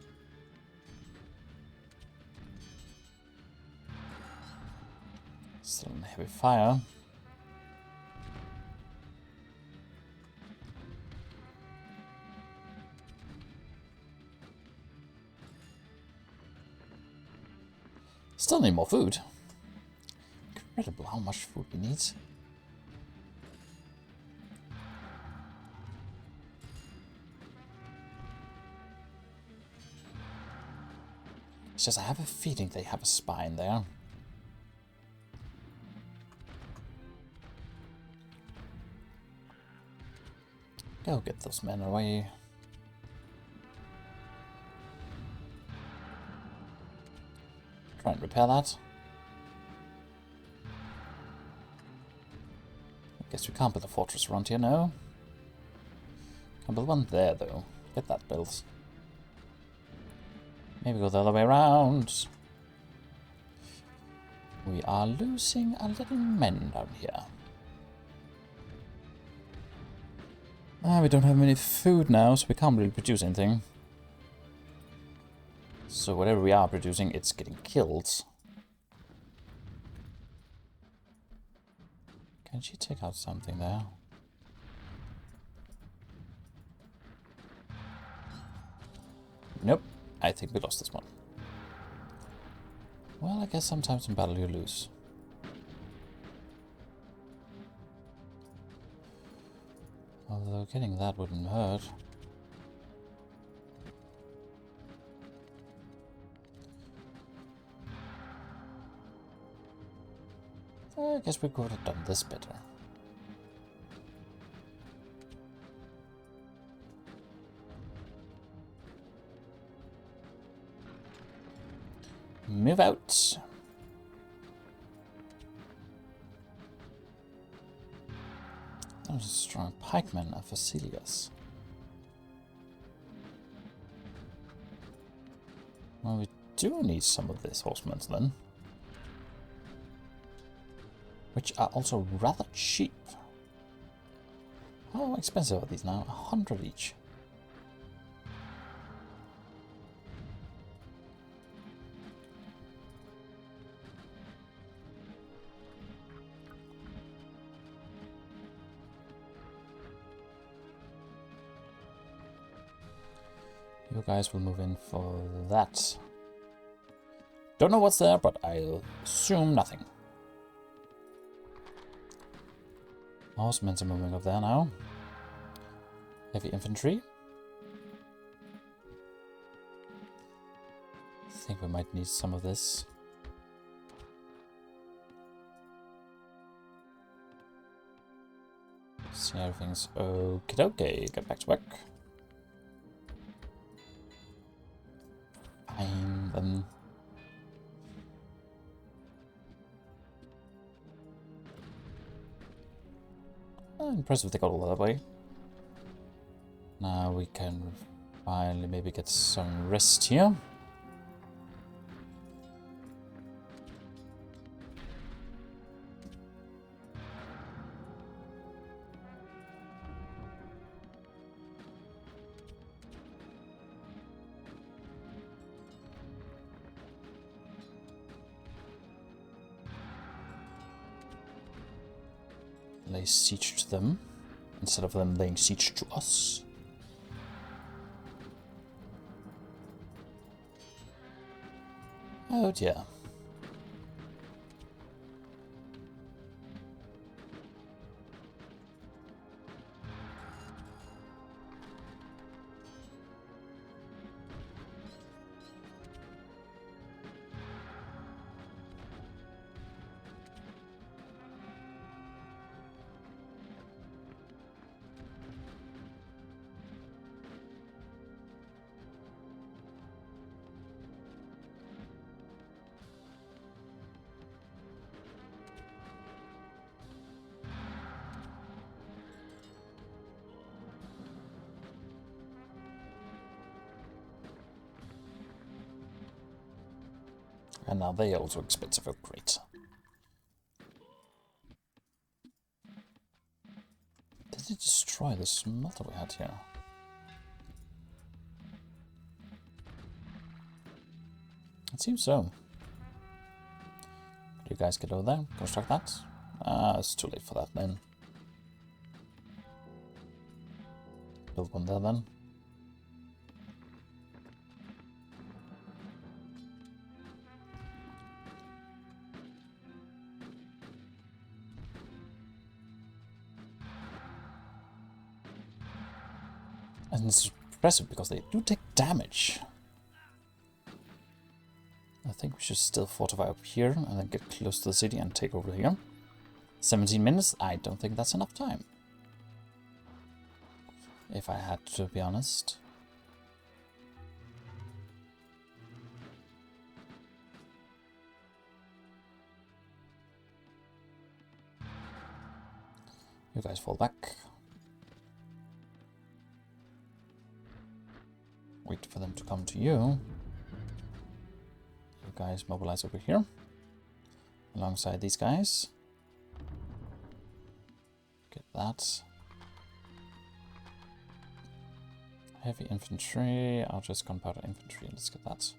Still in heavy fire. Still need more food. Incredible how much food we need. It's just I have a feeling they have a spy in there. Go get those men away. Try and repair that. I guess we can't build a fortress around here, no. Can build one there, though. Get that built. Maybe go the other way around. We are losing a little men down here. We don't have any food now, so we can't really produce anything. So whatever we are producing, it's getting killed. Can she take out something there? Nope. I think we lost this one. Well, I guess sometimes in battle you lose. Although getting that wouldn't hurt. I guess we could have done this better. Move out. That was a strong pikeman of Vasilius. Well, we do need some of these horsemen then. Which are also rather cheap. How expensive are these now? 100 each. You guys will move in for that. Don't know what's there, but I'll assume nothing. Horsemen are moving up there now. Heavy infantry. I think we might need some of this. See, everything's okay. Get back to work. Find them. Oh, impressive they got all that way. Now we can finally maybe get some rest here. Lay siege to them instead of them laying siege to us. Oh dear. And now they also expensive upgrade. Did it destroy the smelter we had here? It seems so. Could you guys get over there? Construct that? It's too late for that then. Build one there then. And it's impressive because they do take damage. I think we should still fortify up here and then get close to the city and take over here. 17 minutes? I don't think that's enough time. If I had to be honest. You guys fall back. Wait for them to come to you. You guys mobilize over here. Alongside these guys. Get that. Heavy infantry. I'll just gunpowder infantry. Let's get that.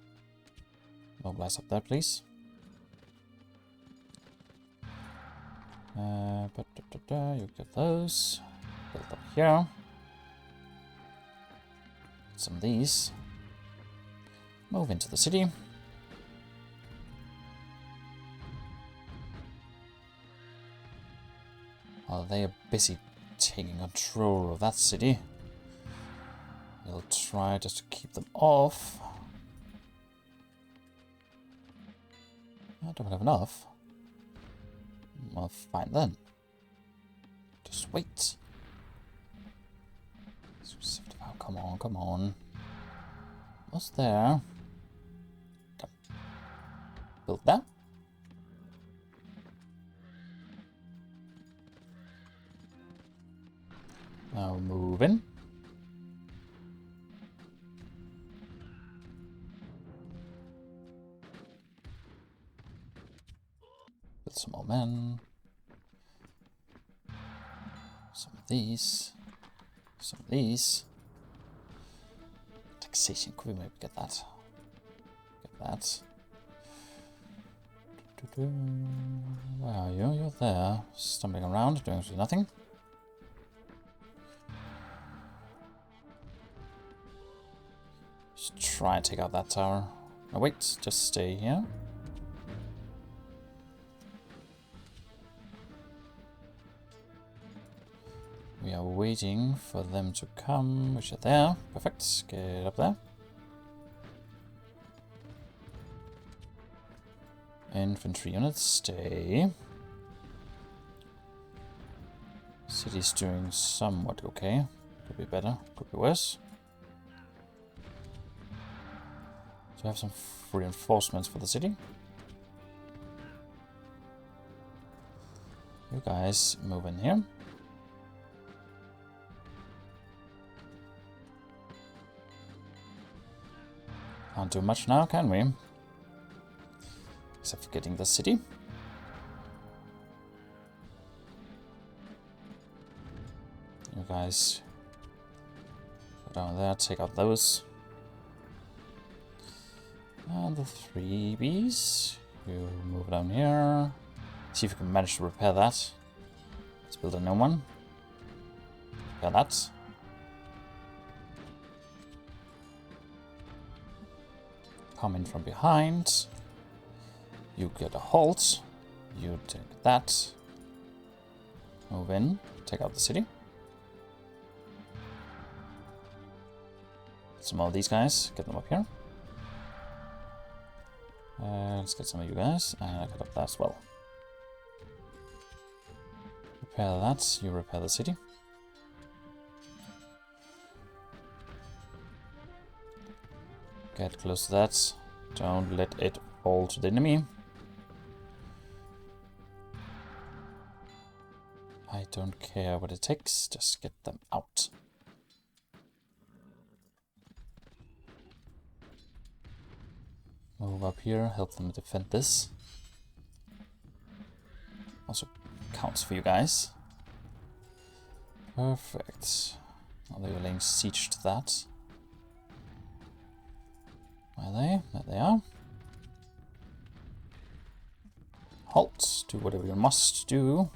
Mobilize up there, please. You get those. Build up here. Some of these. Move into the city. While they are busy taking control of that city, we'll try just to keep them off. I don't have enough. Well, fine then. Just wait. Oh, come on, come on. What's there? Come. Build that. Now move in. Build some more men. Some of these. Some of these. Taxation, could we maybe get that? Get that. Where are you? You're there. Stumbling around, doing absolutely nothing. Just try and take out that tower. No, wait, just stay here. We are waiting for them to come, which are there. Perfect. Get up there. Infantry units, stay. City's doing somewhat okay. Could be better, could be worse. So we have some reinforcements for the city. You guys move in here. Can't do much now, can we? Except for getting the city. You guys go down there, take out those. And the 3Bs. You move down here. See if you can manage to repair that. Let's build a new one. Repair that. Come in from behind. You get a halt. You take that. Move in. Take out the city. Some more of these guys. Get them up here. Let's get some of you guys. And I get up there as well. Repair that. You repair the city. Get close to that. Don't let it fall to the enemy. I don't care what it takes. Just get them out. Move up here. Help them defend this. Also counts for you guys. Perfect. Now they're laying siege to that. Where are they? There they are. Halt. Do whatever you must do.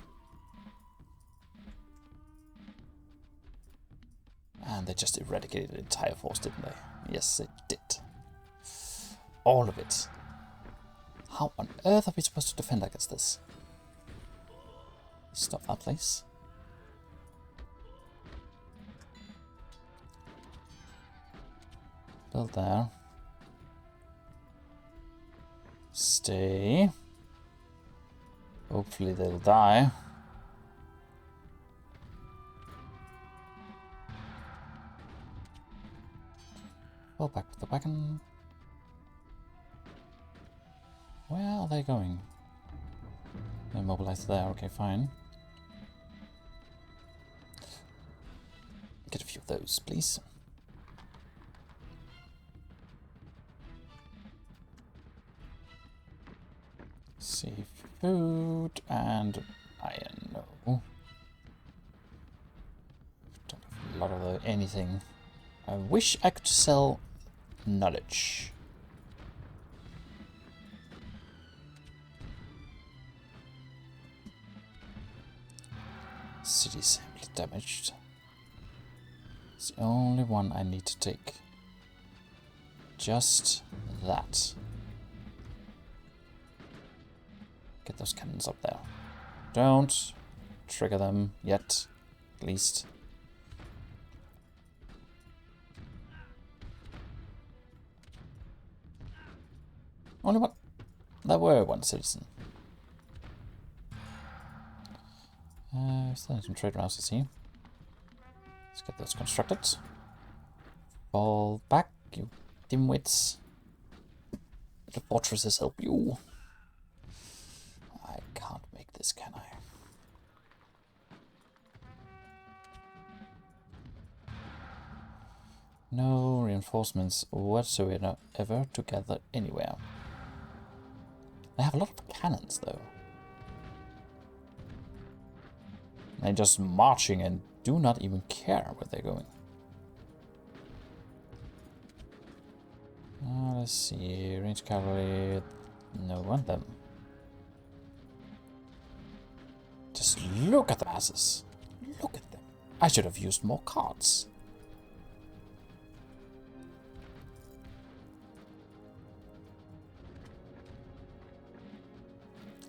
And they just eradicated the entire force, didn't they? Yes, they did. All of it. How on earth are we supposed to defend against this? Stop that, please. Build there. Stay. Hopefully they'll die. Well, back with the wagon. Where are they going? They're mobilized there, okay, fine. Get a few of those, please. See, food and iron, no. Don't have a lot of anything. I wish I could sell knowledge. City simply damaged. It's the only one I need to take. Just that. Get those cannons up there. Don't trigger them yet, at least. Only one. There were one citizen. Still need some trade routes to see. Let's get those constructed. Fall back, you dimwits. The fortresses help you. I can't make this, can I? No reinforcements whatsoever to gather anywhere. They have a lot of cannons, though. They're just marching and do not even care where they're going. Let's see. Range cavalry. No one of them. Just look at the masses. Look at them. I should have used more cards.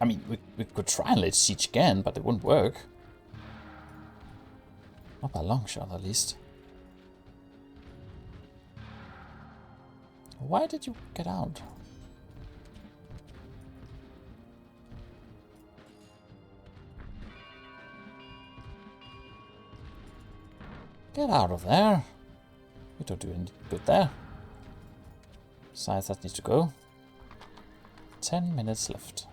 I mean, we could try and lay siege again, but it wouldn't work. Not by a long shot, at least. Why did you get out? Get out of there. You don't do any good there. Besides, that needs to go. 10 minutes left.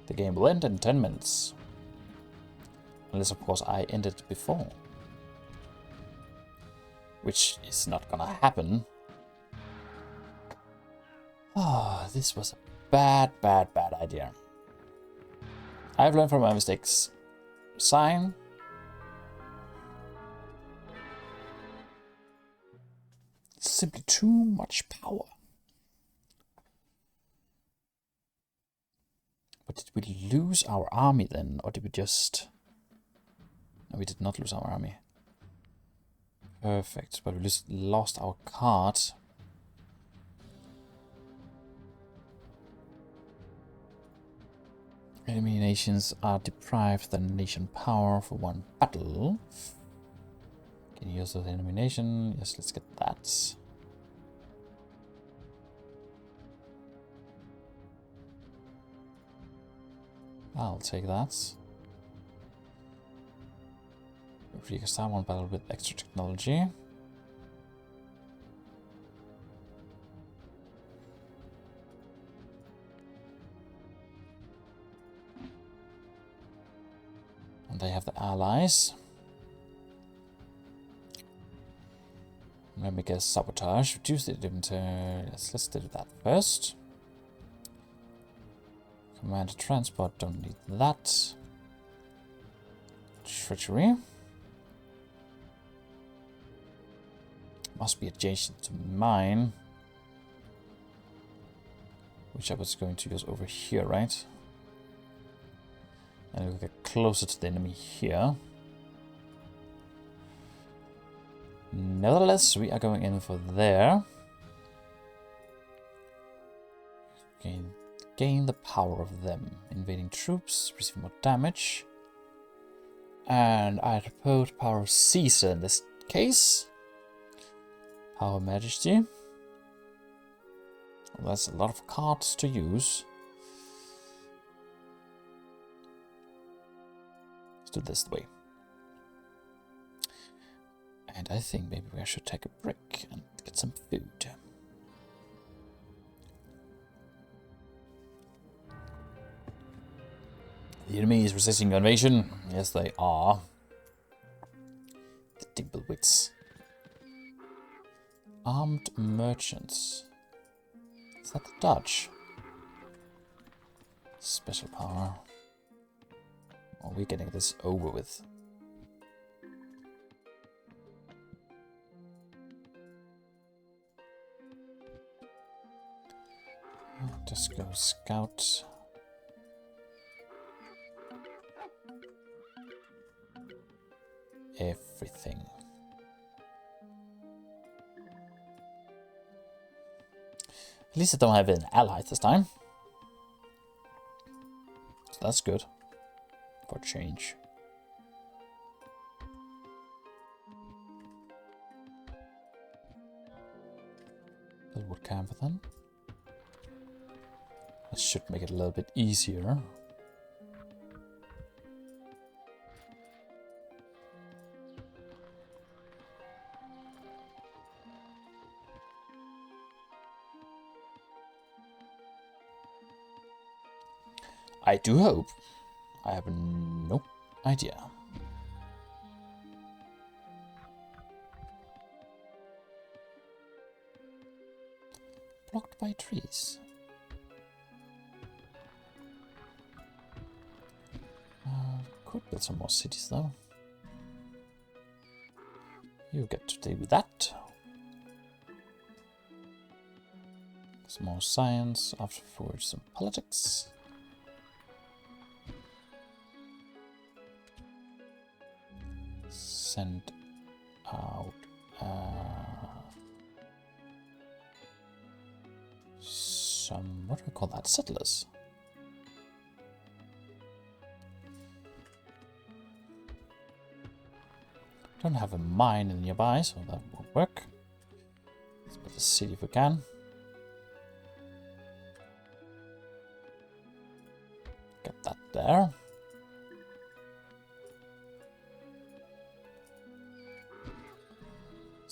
The game will end in 10 minutes. Unless, of course, I ended before. Which is not gonna happen. Ah, this was a bad idea. I've learned from my mistakes. Sign. Simply too much power. But did we lose our army then? Or did we just... No, we did not lose our army. Perfect. But we just lost our card. Enemy nations are deprived their nation power for one battle. Can you use the enemy nation? Yes, let's get that. I'll take that. If you can start one battle with extra technology. And they have the allies. Let me guess, sabotage. Reduce the inventory. Yes, let's do that first. Command transport, don't need that. Treachery. Must be adjacent to mine. Which I was going to use over here, right? And we'll get closer to the enemy here. Nevertheless, we are going in for there. Gain the power of them. Invading troops, receive more damage. And I propose power of Caesar in this case. Power of Majesty. Well, that's a lot of cards to use. Let's do this way. And I think maybe I should take a break and get some food. The enemy is resisting your invasion. Yes, they are. The Dimplewits. Armed merchants. Is that the Dutch? Special power. Oh, we're getting this over with. Just go scout. Everything. At least I don't have an ally this time. So that's good. For change. The wood camper then. That should make it a little bit easier. I do hope. I have no idea. Blocked by trees. Could build some more cities though. You get to deal with that. Some more science, afterwards some politics. Send out some, what do we call that? Settlers. Don't have a mine nearby, so that won't work. Let's build a city if we can. Get that there.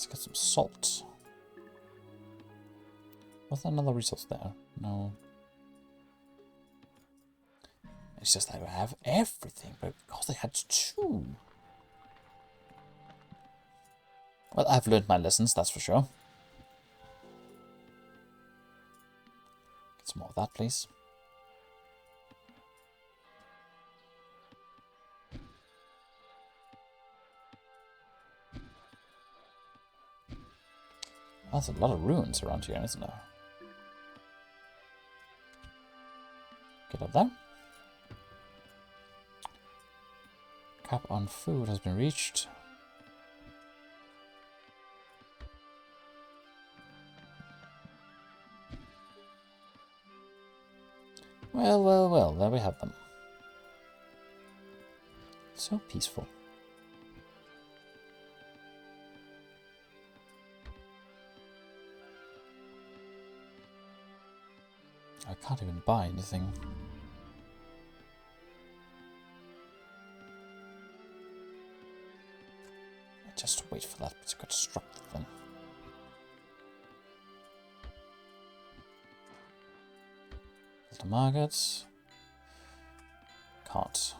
Let's get some salt. Was there another resource there? No. It's just that I have everything, but because I had two. Well, I've learned my lessons, that's for sure. Get some more of that, please. There's a lot of ruins around here, isn't there? Get up there. Cap on food has been reached. Well, well, well, there we have them. So peaceful. I can't even buy anything. Just wait for that to construct then. The markets. Can't.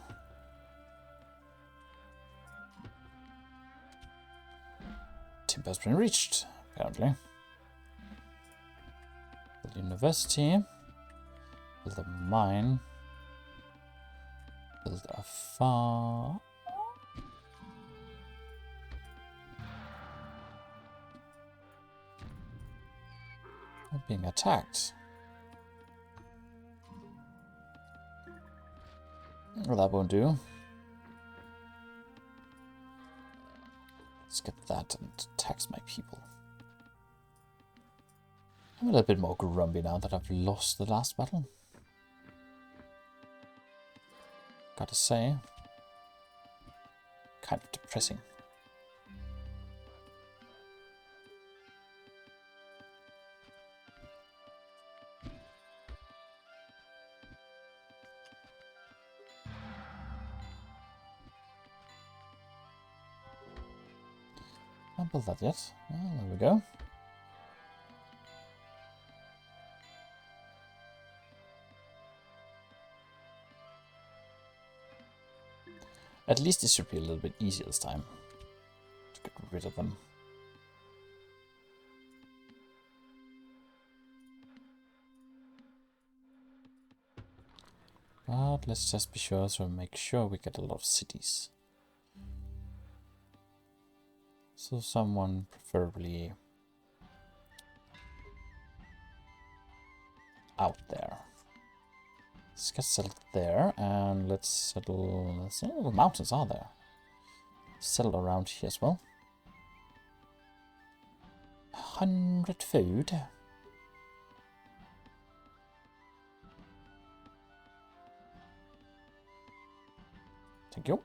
Timber's been reached, apparently. The university. Build a mine. Build a farm. We're being attacked. Well, that won't do. Let's get that and tax my people. I'm a little bit more grumpy now that I've lost the last battle. Gotta say, kind of depressing. Can't build that yet. Well, there we go. At least this should be a little bit easier this time to get rid of them. But let's just be sure to make sure we get a lot of cities. So someone preferably out there. Let's get settled there, and let's settle. The mountains are there. Settle around here as well. 100 food. Thank you.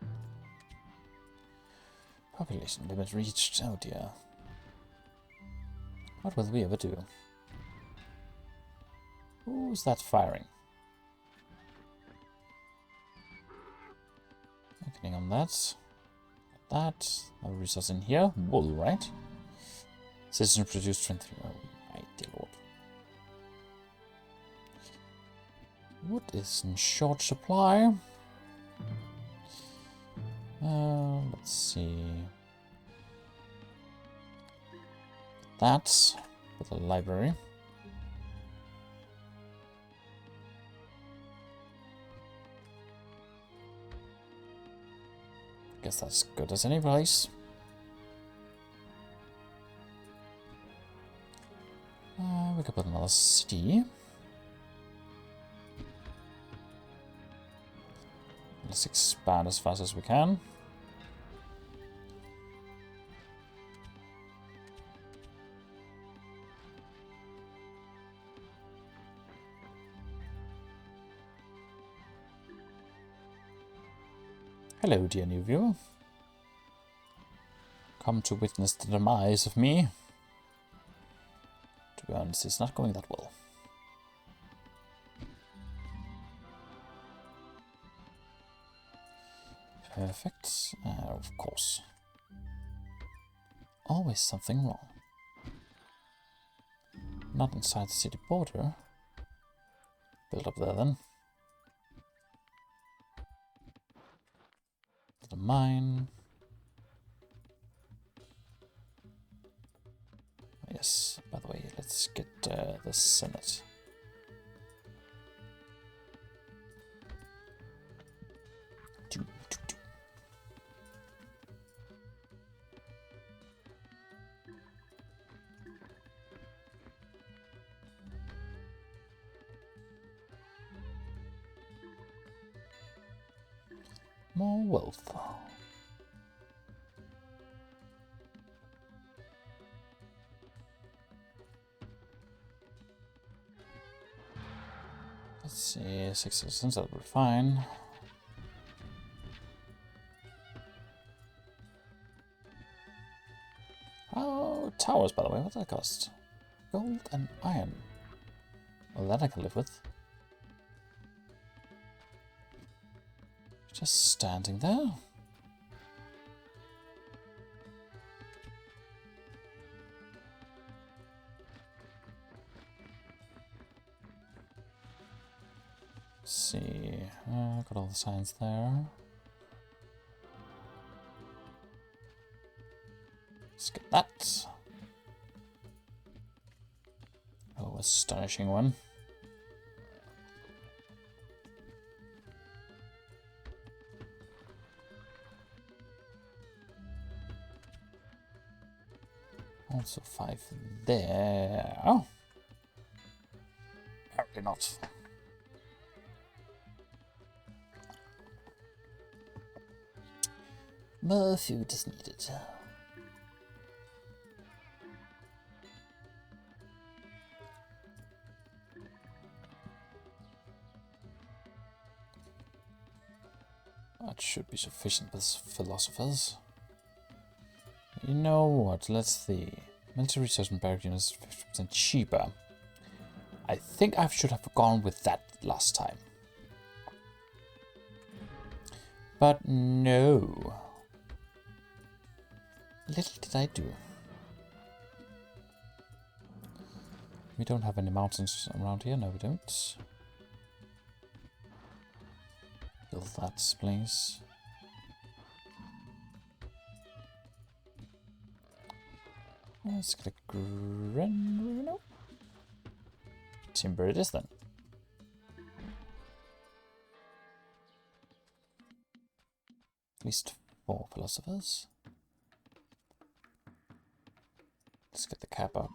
Population limit reached. Oh dear. What will we ever do? Who's that firing? Opening on that. That. No resource in here. Wool, right? Citizen produced 20. Oh, my dear lord. Wood is in short supply. Let's see. That's for the library. Guess that's as good as any place. We could put another city. Let's expand as fast as we can. Hello, dear new viewer. Come to witness the demise of me. To be honest, it's not going that well. Perfect. Of course. always something wrong. Not inside the city border. Build up there then. The mine. Yes, by the way, let's get the Senate. More wealth. Let's see, 6 citizens, that'll be fine. Oh, towers, by the way, what does that cost? Gold and iron. Well, that I can live with. Just standing there. Let's see, got all the signs there. Let's get that. Oh, astonishing one. Also 5 there. Oh! Apparently not. More food is needed. That should be sufficient with philosophers. You know what, let's see. Military research and barrack units 50% cheaper. I think I should have gone with that last time. But no. Little did I do. We don't have any mountains around here. No, we don't. Build that, please. Let's click no. Timber it is then. At least 4 philosophers. Let's get the cap up.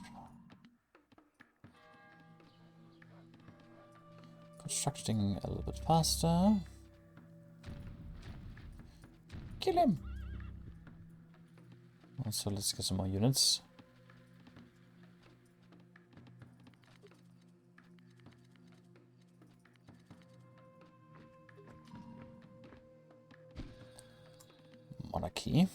Constructing a little bit faster. Kill him! Also, let's get some more units. Monarchy.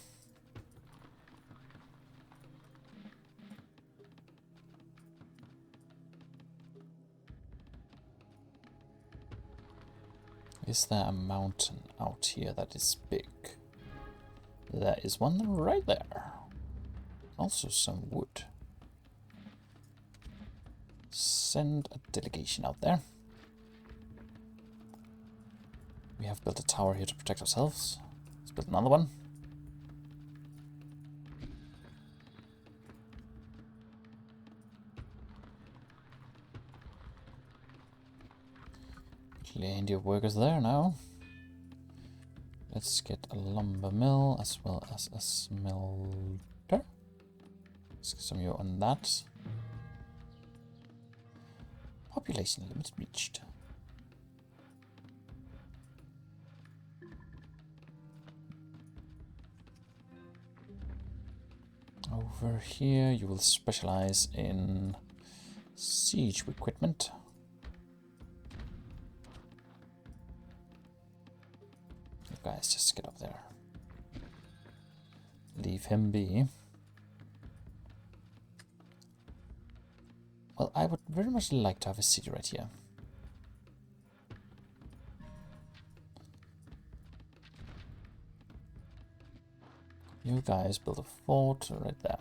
Is there a mountain out here that is big? There is one right there. Also some wood. Send a delegation out there. We have built a tower here to protect ourselves. Let's build another one. Plenty of workers there now. Let's get a lumber mill as well as a smelter. Let's get some of you on that. Population limit reached. Over here you will specialize in siege equipment. You guys just get up there. Leave him be. Well, I would very much like to have a city right here. You guys build a fort right there.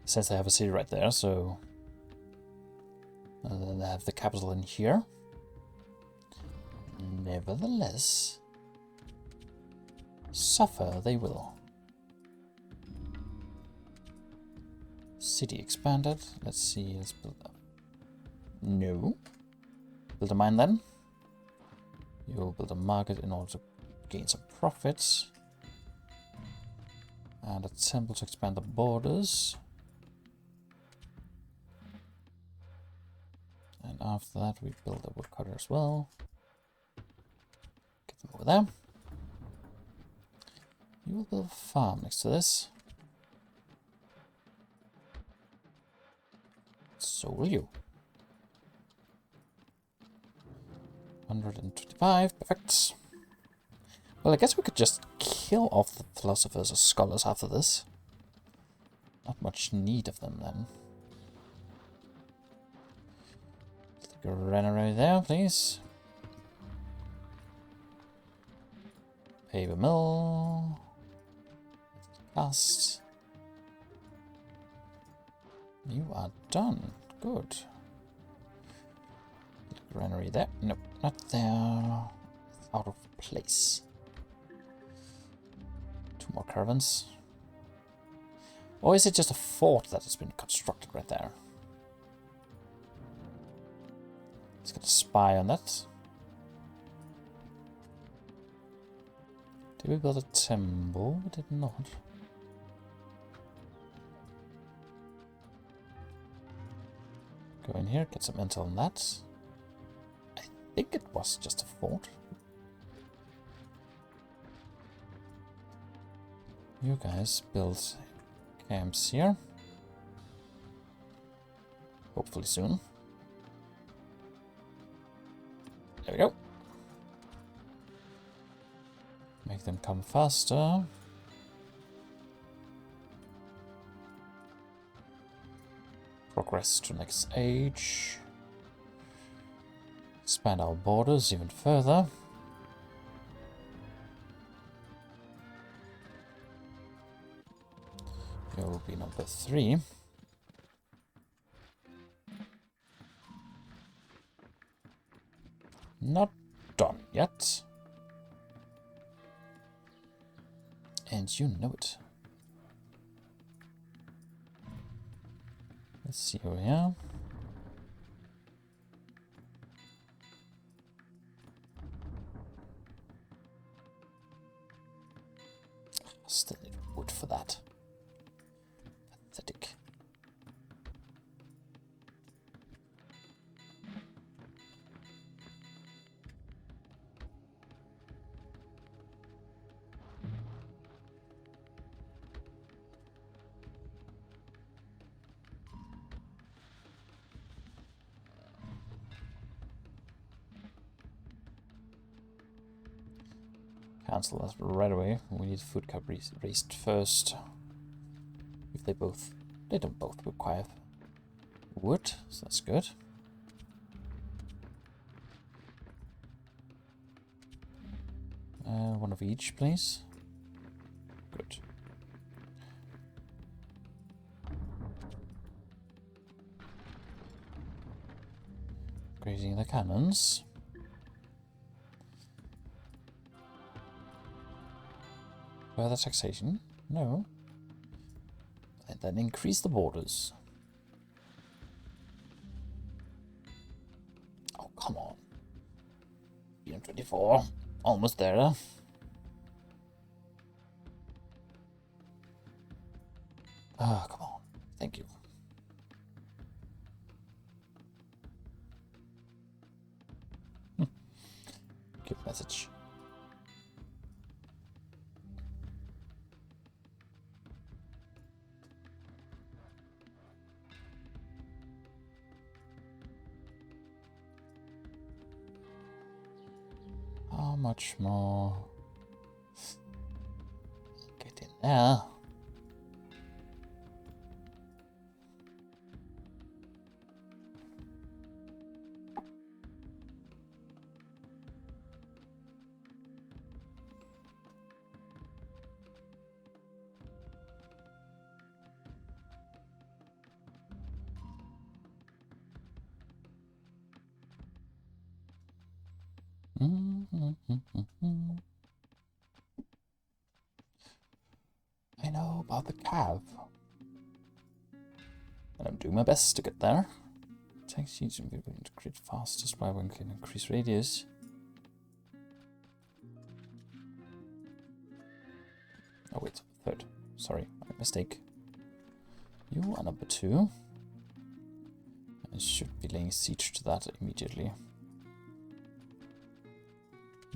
Since they have a city right there, so... And then they have the capital in here. Nevertheless... Suffer they will. City expanded. Let's see, let's build up. No. Build a mine then. You'll build a market in order to gain some profits. And a temple to expand the borders. And after that we build a woodcutter as well. Get them over there. You will build a farm next to this. So will you. 125, perfect. Well, I guess we could just kill off the philosophers or scholars after this. Not much need of them then. Stick a granary there, please. Paper mill. Cast. You are done. Good. Granary there. Nope, not there. It's out of place. 2 more caravans. Or is it just a fort that has been constructed right there? Let's get a spy on that. Did we build a temple? We did not. Go in here, get some intel on that. I think it was just a fort. You guys build camps here. Hopefully soon. There we go. Make them come faster. Progress to next age. Expand our borders even further. Here will be number 3. Not done yet. And you know it. Let's see over here. Still need wood for that. Pathetic. Cancel that right away. We need food cup raised first. If they don't both require wood, so that's good. One of each, please. Good. Grazing the cannons. Further taxation? No. And then increase the borders. Oh, come on. 24. Almost there. Ah, come on. Thank you. Good message. How much more? Get in there. have. And I'm doing my best to get there. Tanks need to be able to create fast, just why one can increase radius. Oh wait, third. Sorry, my mistake. You are number 2. I should be laying siege to that immediately.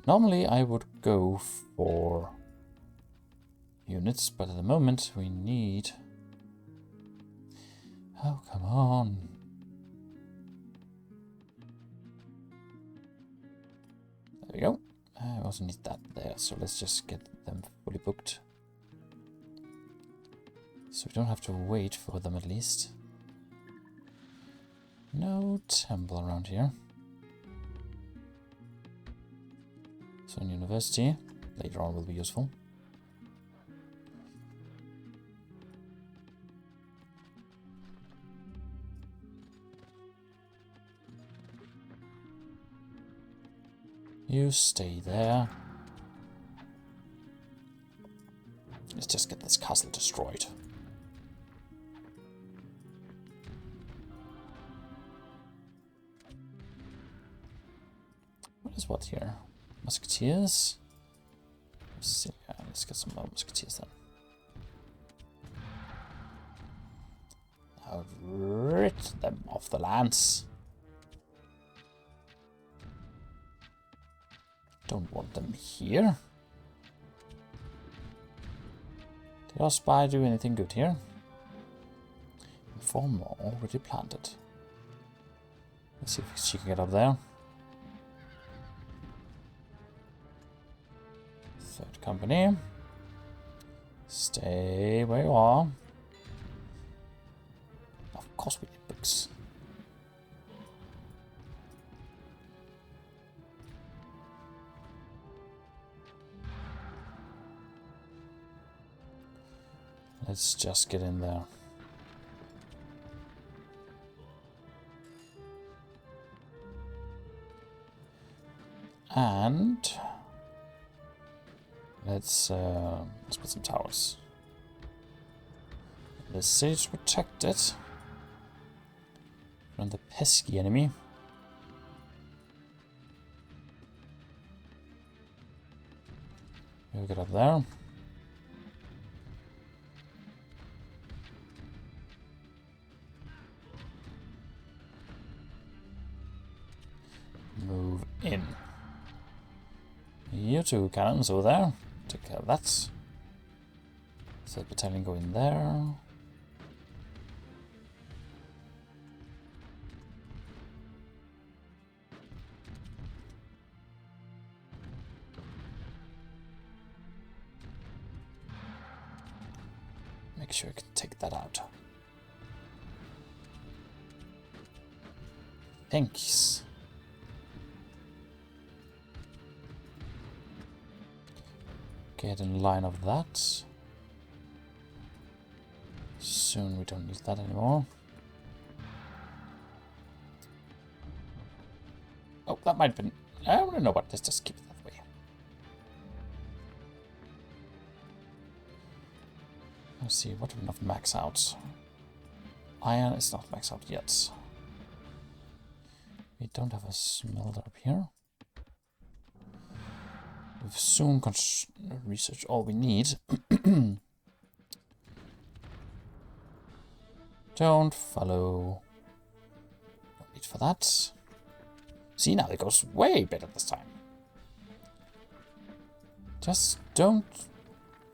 Normally I would go for units, but at the moment we need... Oh, come on. There we go. I also need that there, so let's just get them fully booked. So we don't have to wait for them at least. No temple around here. So an university later on will be useful. You stay there. Let's just get this castle destroyed. What is what here? Musketeers? Let's see. Let's get some more musketeers then. I've rid them off the lands. Don't want them here. Did our spy do anything good here? 4 more already planted. Let's see if she can get up there. 3rd company. Stay where you are. Of course we need books. Let's just get in there. And let's put some towers. The city's protected from the pesky enemy. We'll get up there. Move in. You 2 cannons over there. Take care of that. So the battalion go in there. Make sure I can take that out. Thanks. Get in line of that. Soon we don't need that anymore. Oh, that might have been... I don't know what. Let's just keep it that way. Let's see, what do we have max out? Iron is not max out yet. We don't have a smelter up here. We'll soon research all we need. Don't follow. No need for that. See, now it goes way better this time. Just don't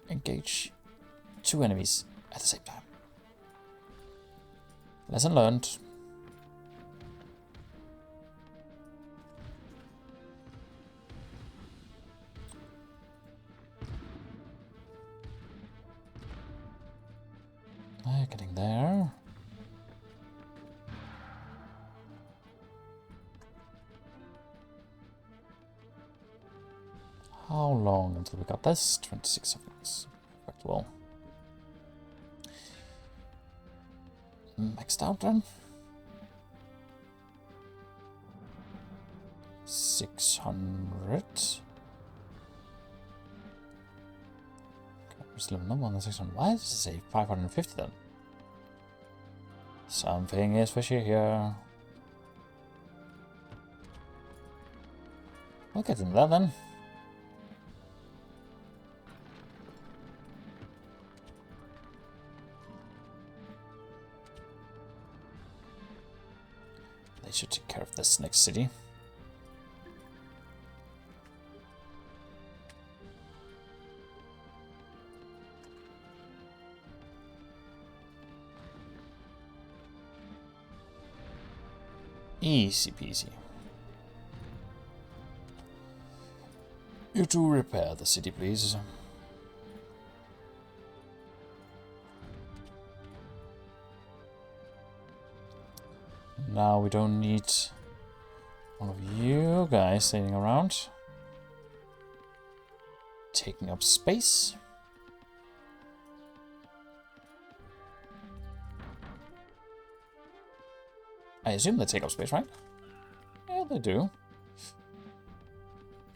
engage 2 enemies at the same time. Lesson learned. Getting there. How long until we got this? 26 seconds. Perfect. Well, maxed out then. 600. Still no more than 600. Why does it say 550 then? Something is fishy here. We'll get into that then. They should take care of this next city. Easy peasy. You two repair the city, please. Now we don't need one of you guys standing around, taking up space. I assume they take up space, right? Yeah, they do.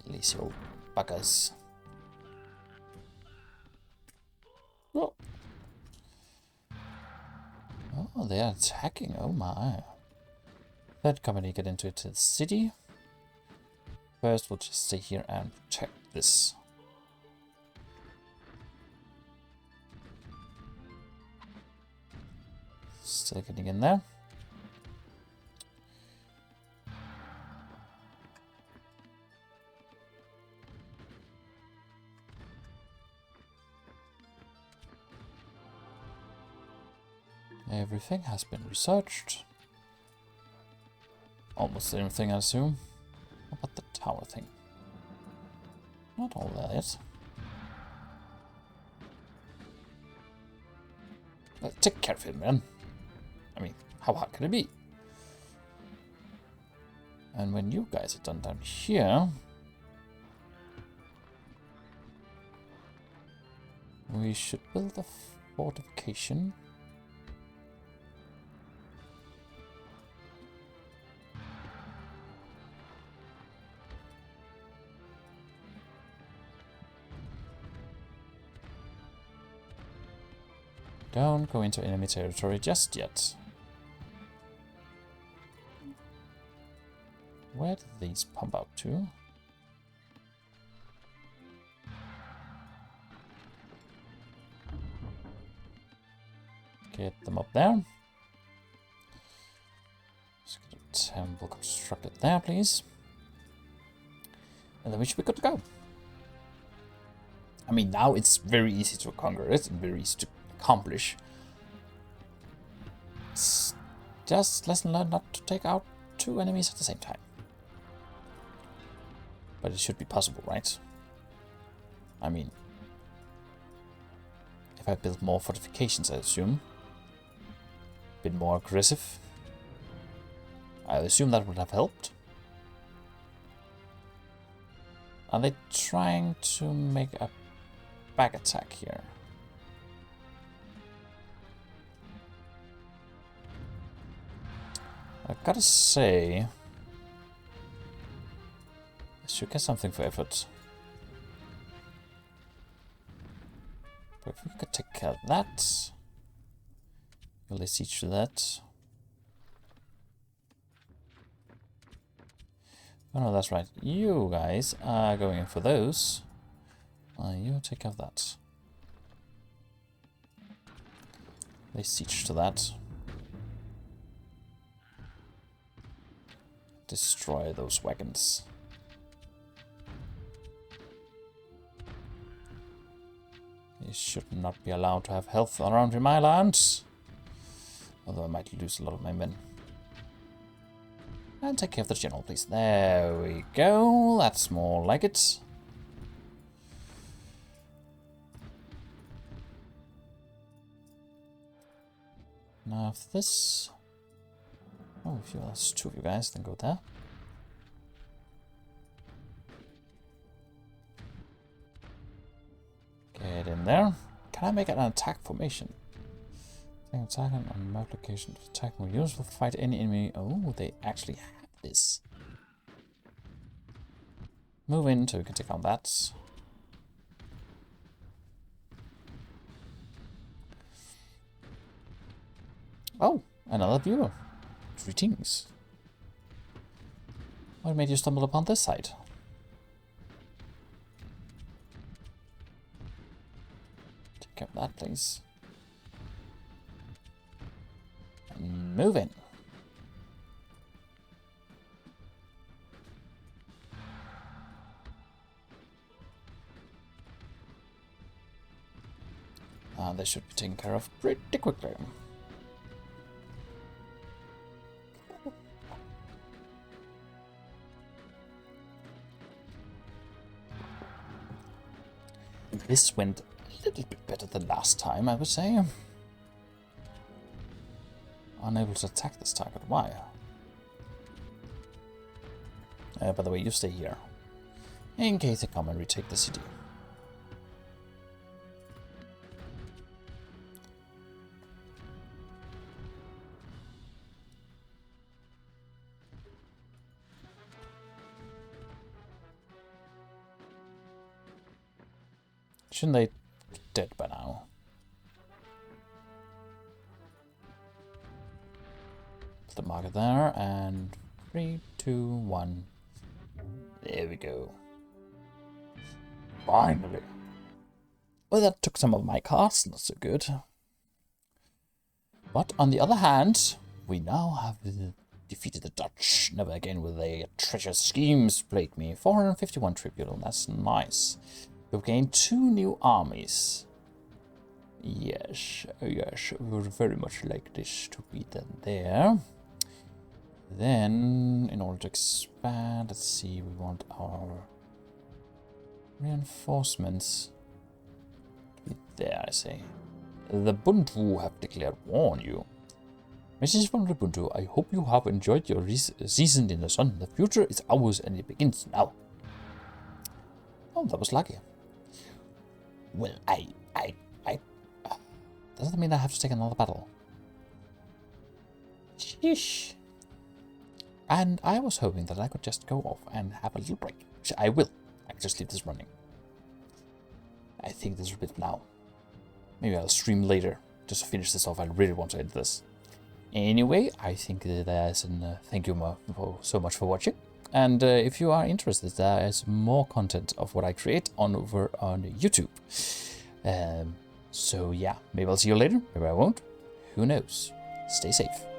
Lazy old buggers. Oh. Oh, they are attacking. Oh my. Third company get into the city. First, we'll just stay here and protect this. Still getting in there. Everything has been researched. Almost everything, I assume. What about the tower thing? Not all there yet. Well, take care of him, man. I mean, how hard can it be? And when you guys are done down here, we should build a fortification. Don't go into enemy territory just yet. Where did these pump out to? Get them up there. Let's get a temple constructed there, please. And then we should be good to go. I mean, now it's very easy to conquer it and very easy to accomplish. It's just lesson learned not to take out two enemies at the same time. But it should be possible, right? I mean, if I build more fortifications, I assume. A bit more aggressive. I assume that would have helped. Are they trying to make a back attack here? I've got to say, I should get something for effort. But if we could take care of that, we'll lay siege to that. Oh no, that's right. You guys are going in for those. You take care of that. Lay siege to that. Destroy those wagons. You should not be allowed to have health around in my lands. Although I might lose a lot of my men. And take care of the general, please. There we go. That's more like it. Now if this... Oh, if there's two of you guys, then go there. Get in there. Can I make it an attack formation? Attack on map location to attack more useful. Fight any enemy. Oh, they actually have this. Move in so we can take on that. Oh, another viewer. Greetings. What made you stumble upon this site? Take care of that, please. And move in. They should be taken care of pretty quickly. This went a little bit better than last time, I would say. Unable to attack this target. Why? By the way, you stay here. In case they come and retake the city. Shouldn't they be dead by now? Put the marker there, and 3, 2, 1. There we go. Finally. Well, that took some of my cards, not so good. But on the other hand, we now have defeated the Dutch. Never again will their treacherous schemes plague me. 451 tribute, that's nice. We've gained 2 new armies. Yes, yes, we would very much like this to be done there. Then, in order to expand, let's see, we want our reinforcements to be there, I say. The Buntu have declared war on you. Message from the Buntu, I hope you have enjoyed your season in the sun. The future is ours and it begins now. Oh, that was lucky. Well, does that mean I have to take another battle? Sheesh. And I was hoping that I could just go off and have a little break. Which I will. I can just leave this running. I think this is a bit now. Maybe I'll stream later just to finish this off. I really want to end this. Anyway, I think there's an thank you so much for watching. And if you are interested, there is more content of what I create over on YouTube. So yeah, maybe I'll see you later, maybe I won't. Who knows? Stay safe.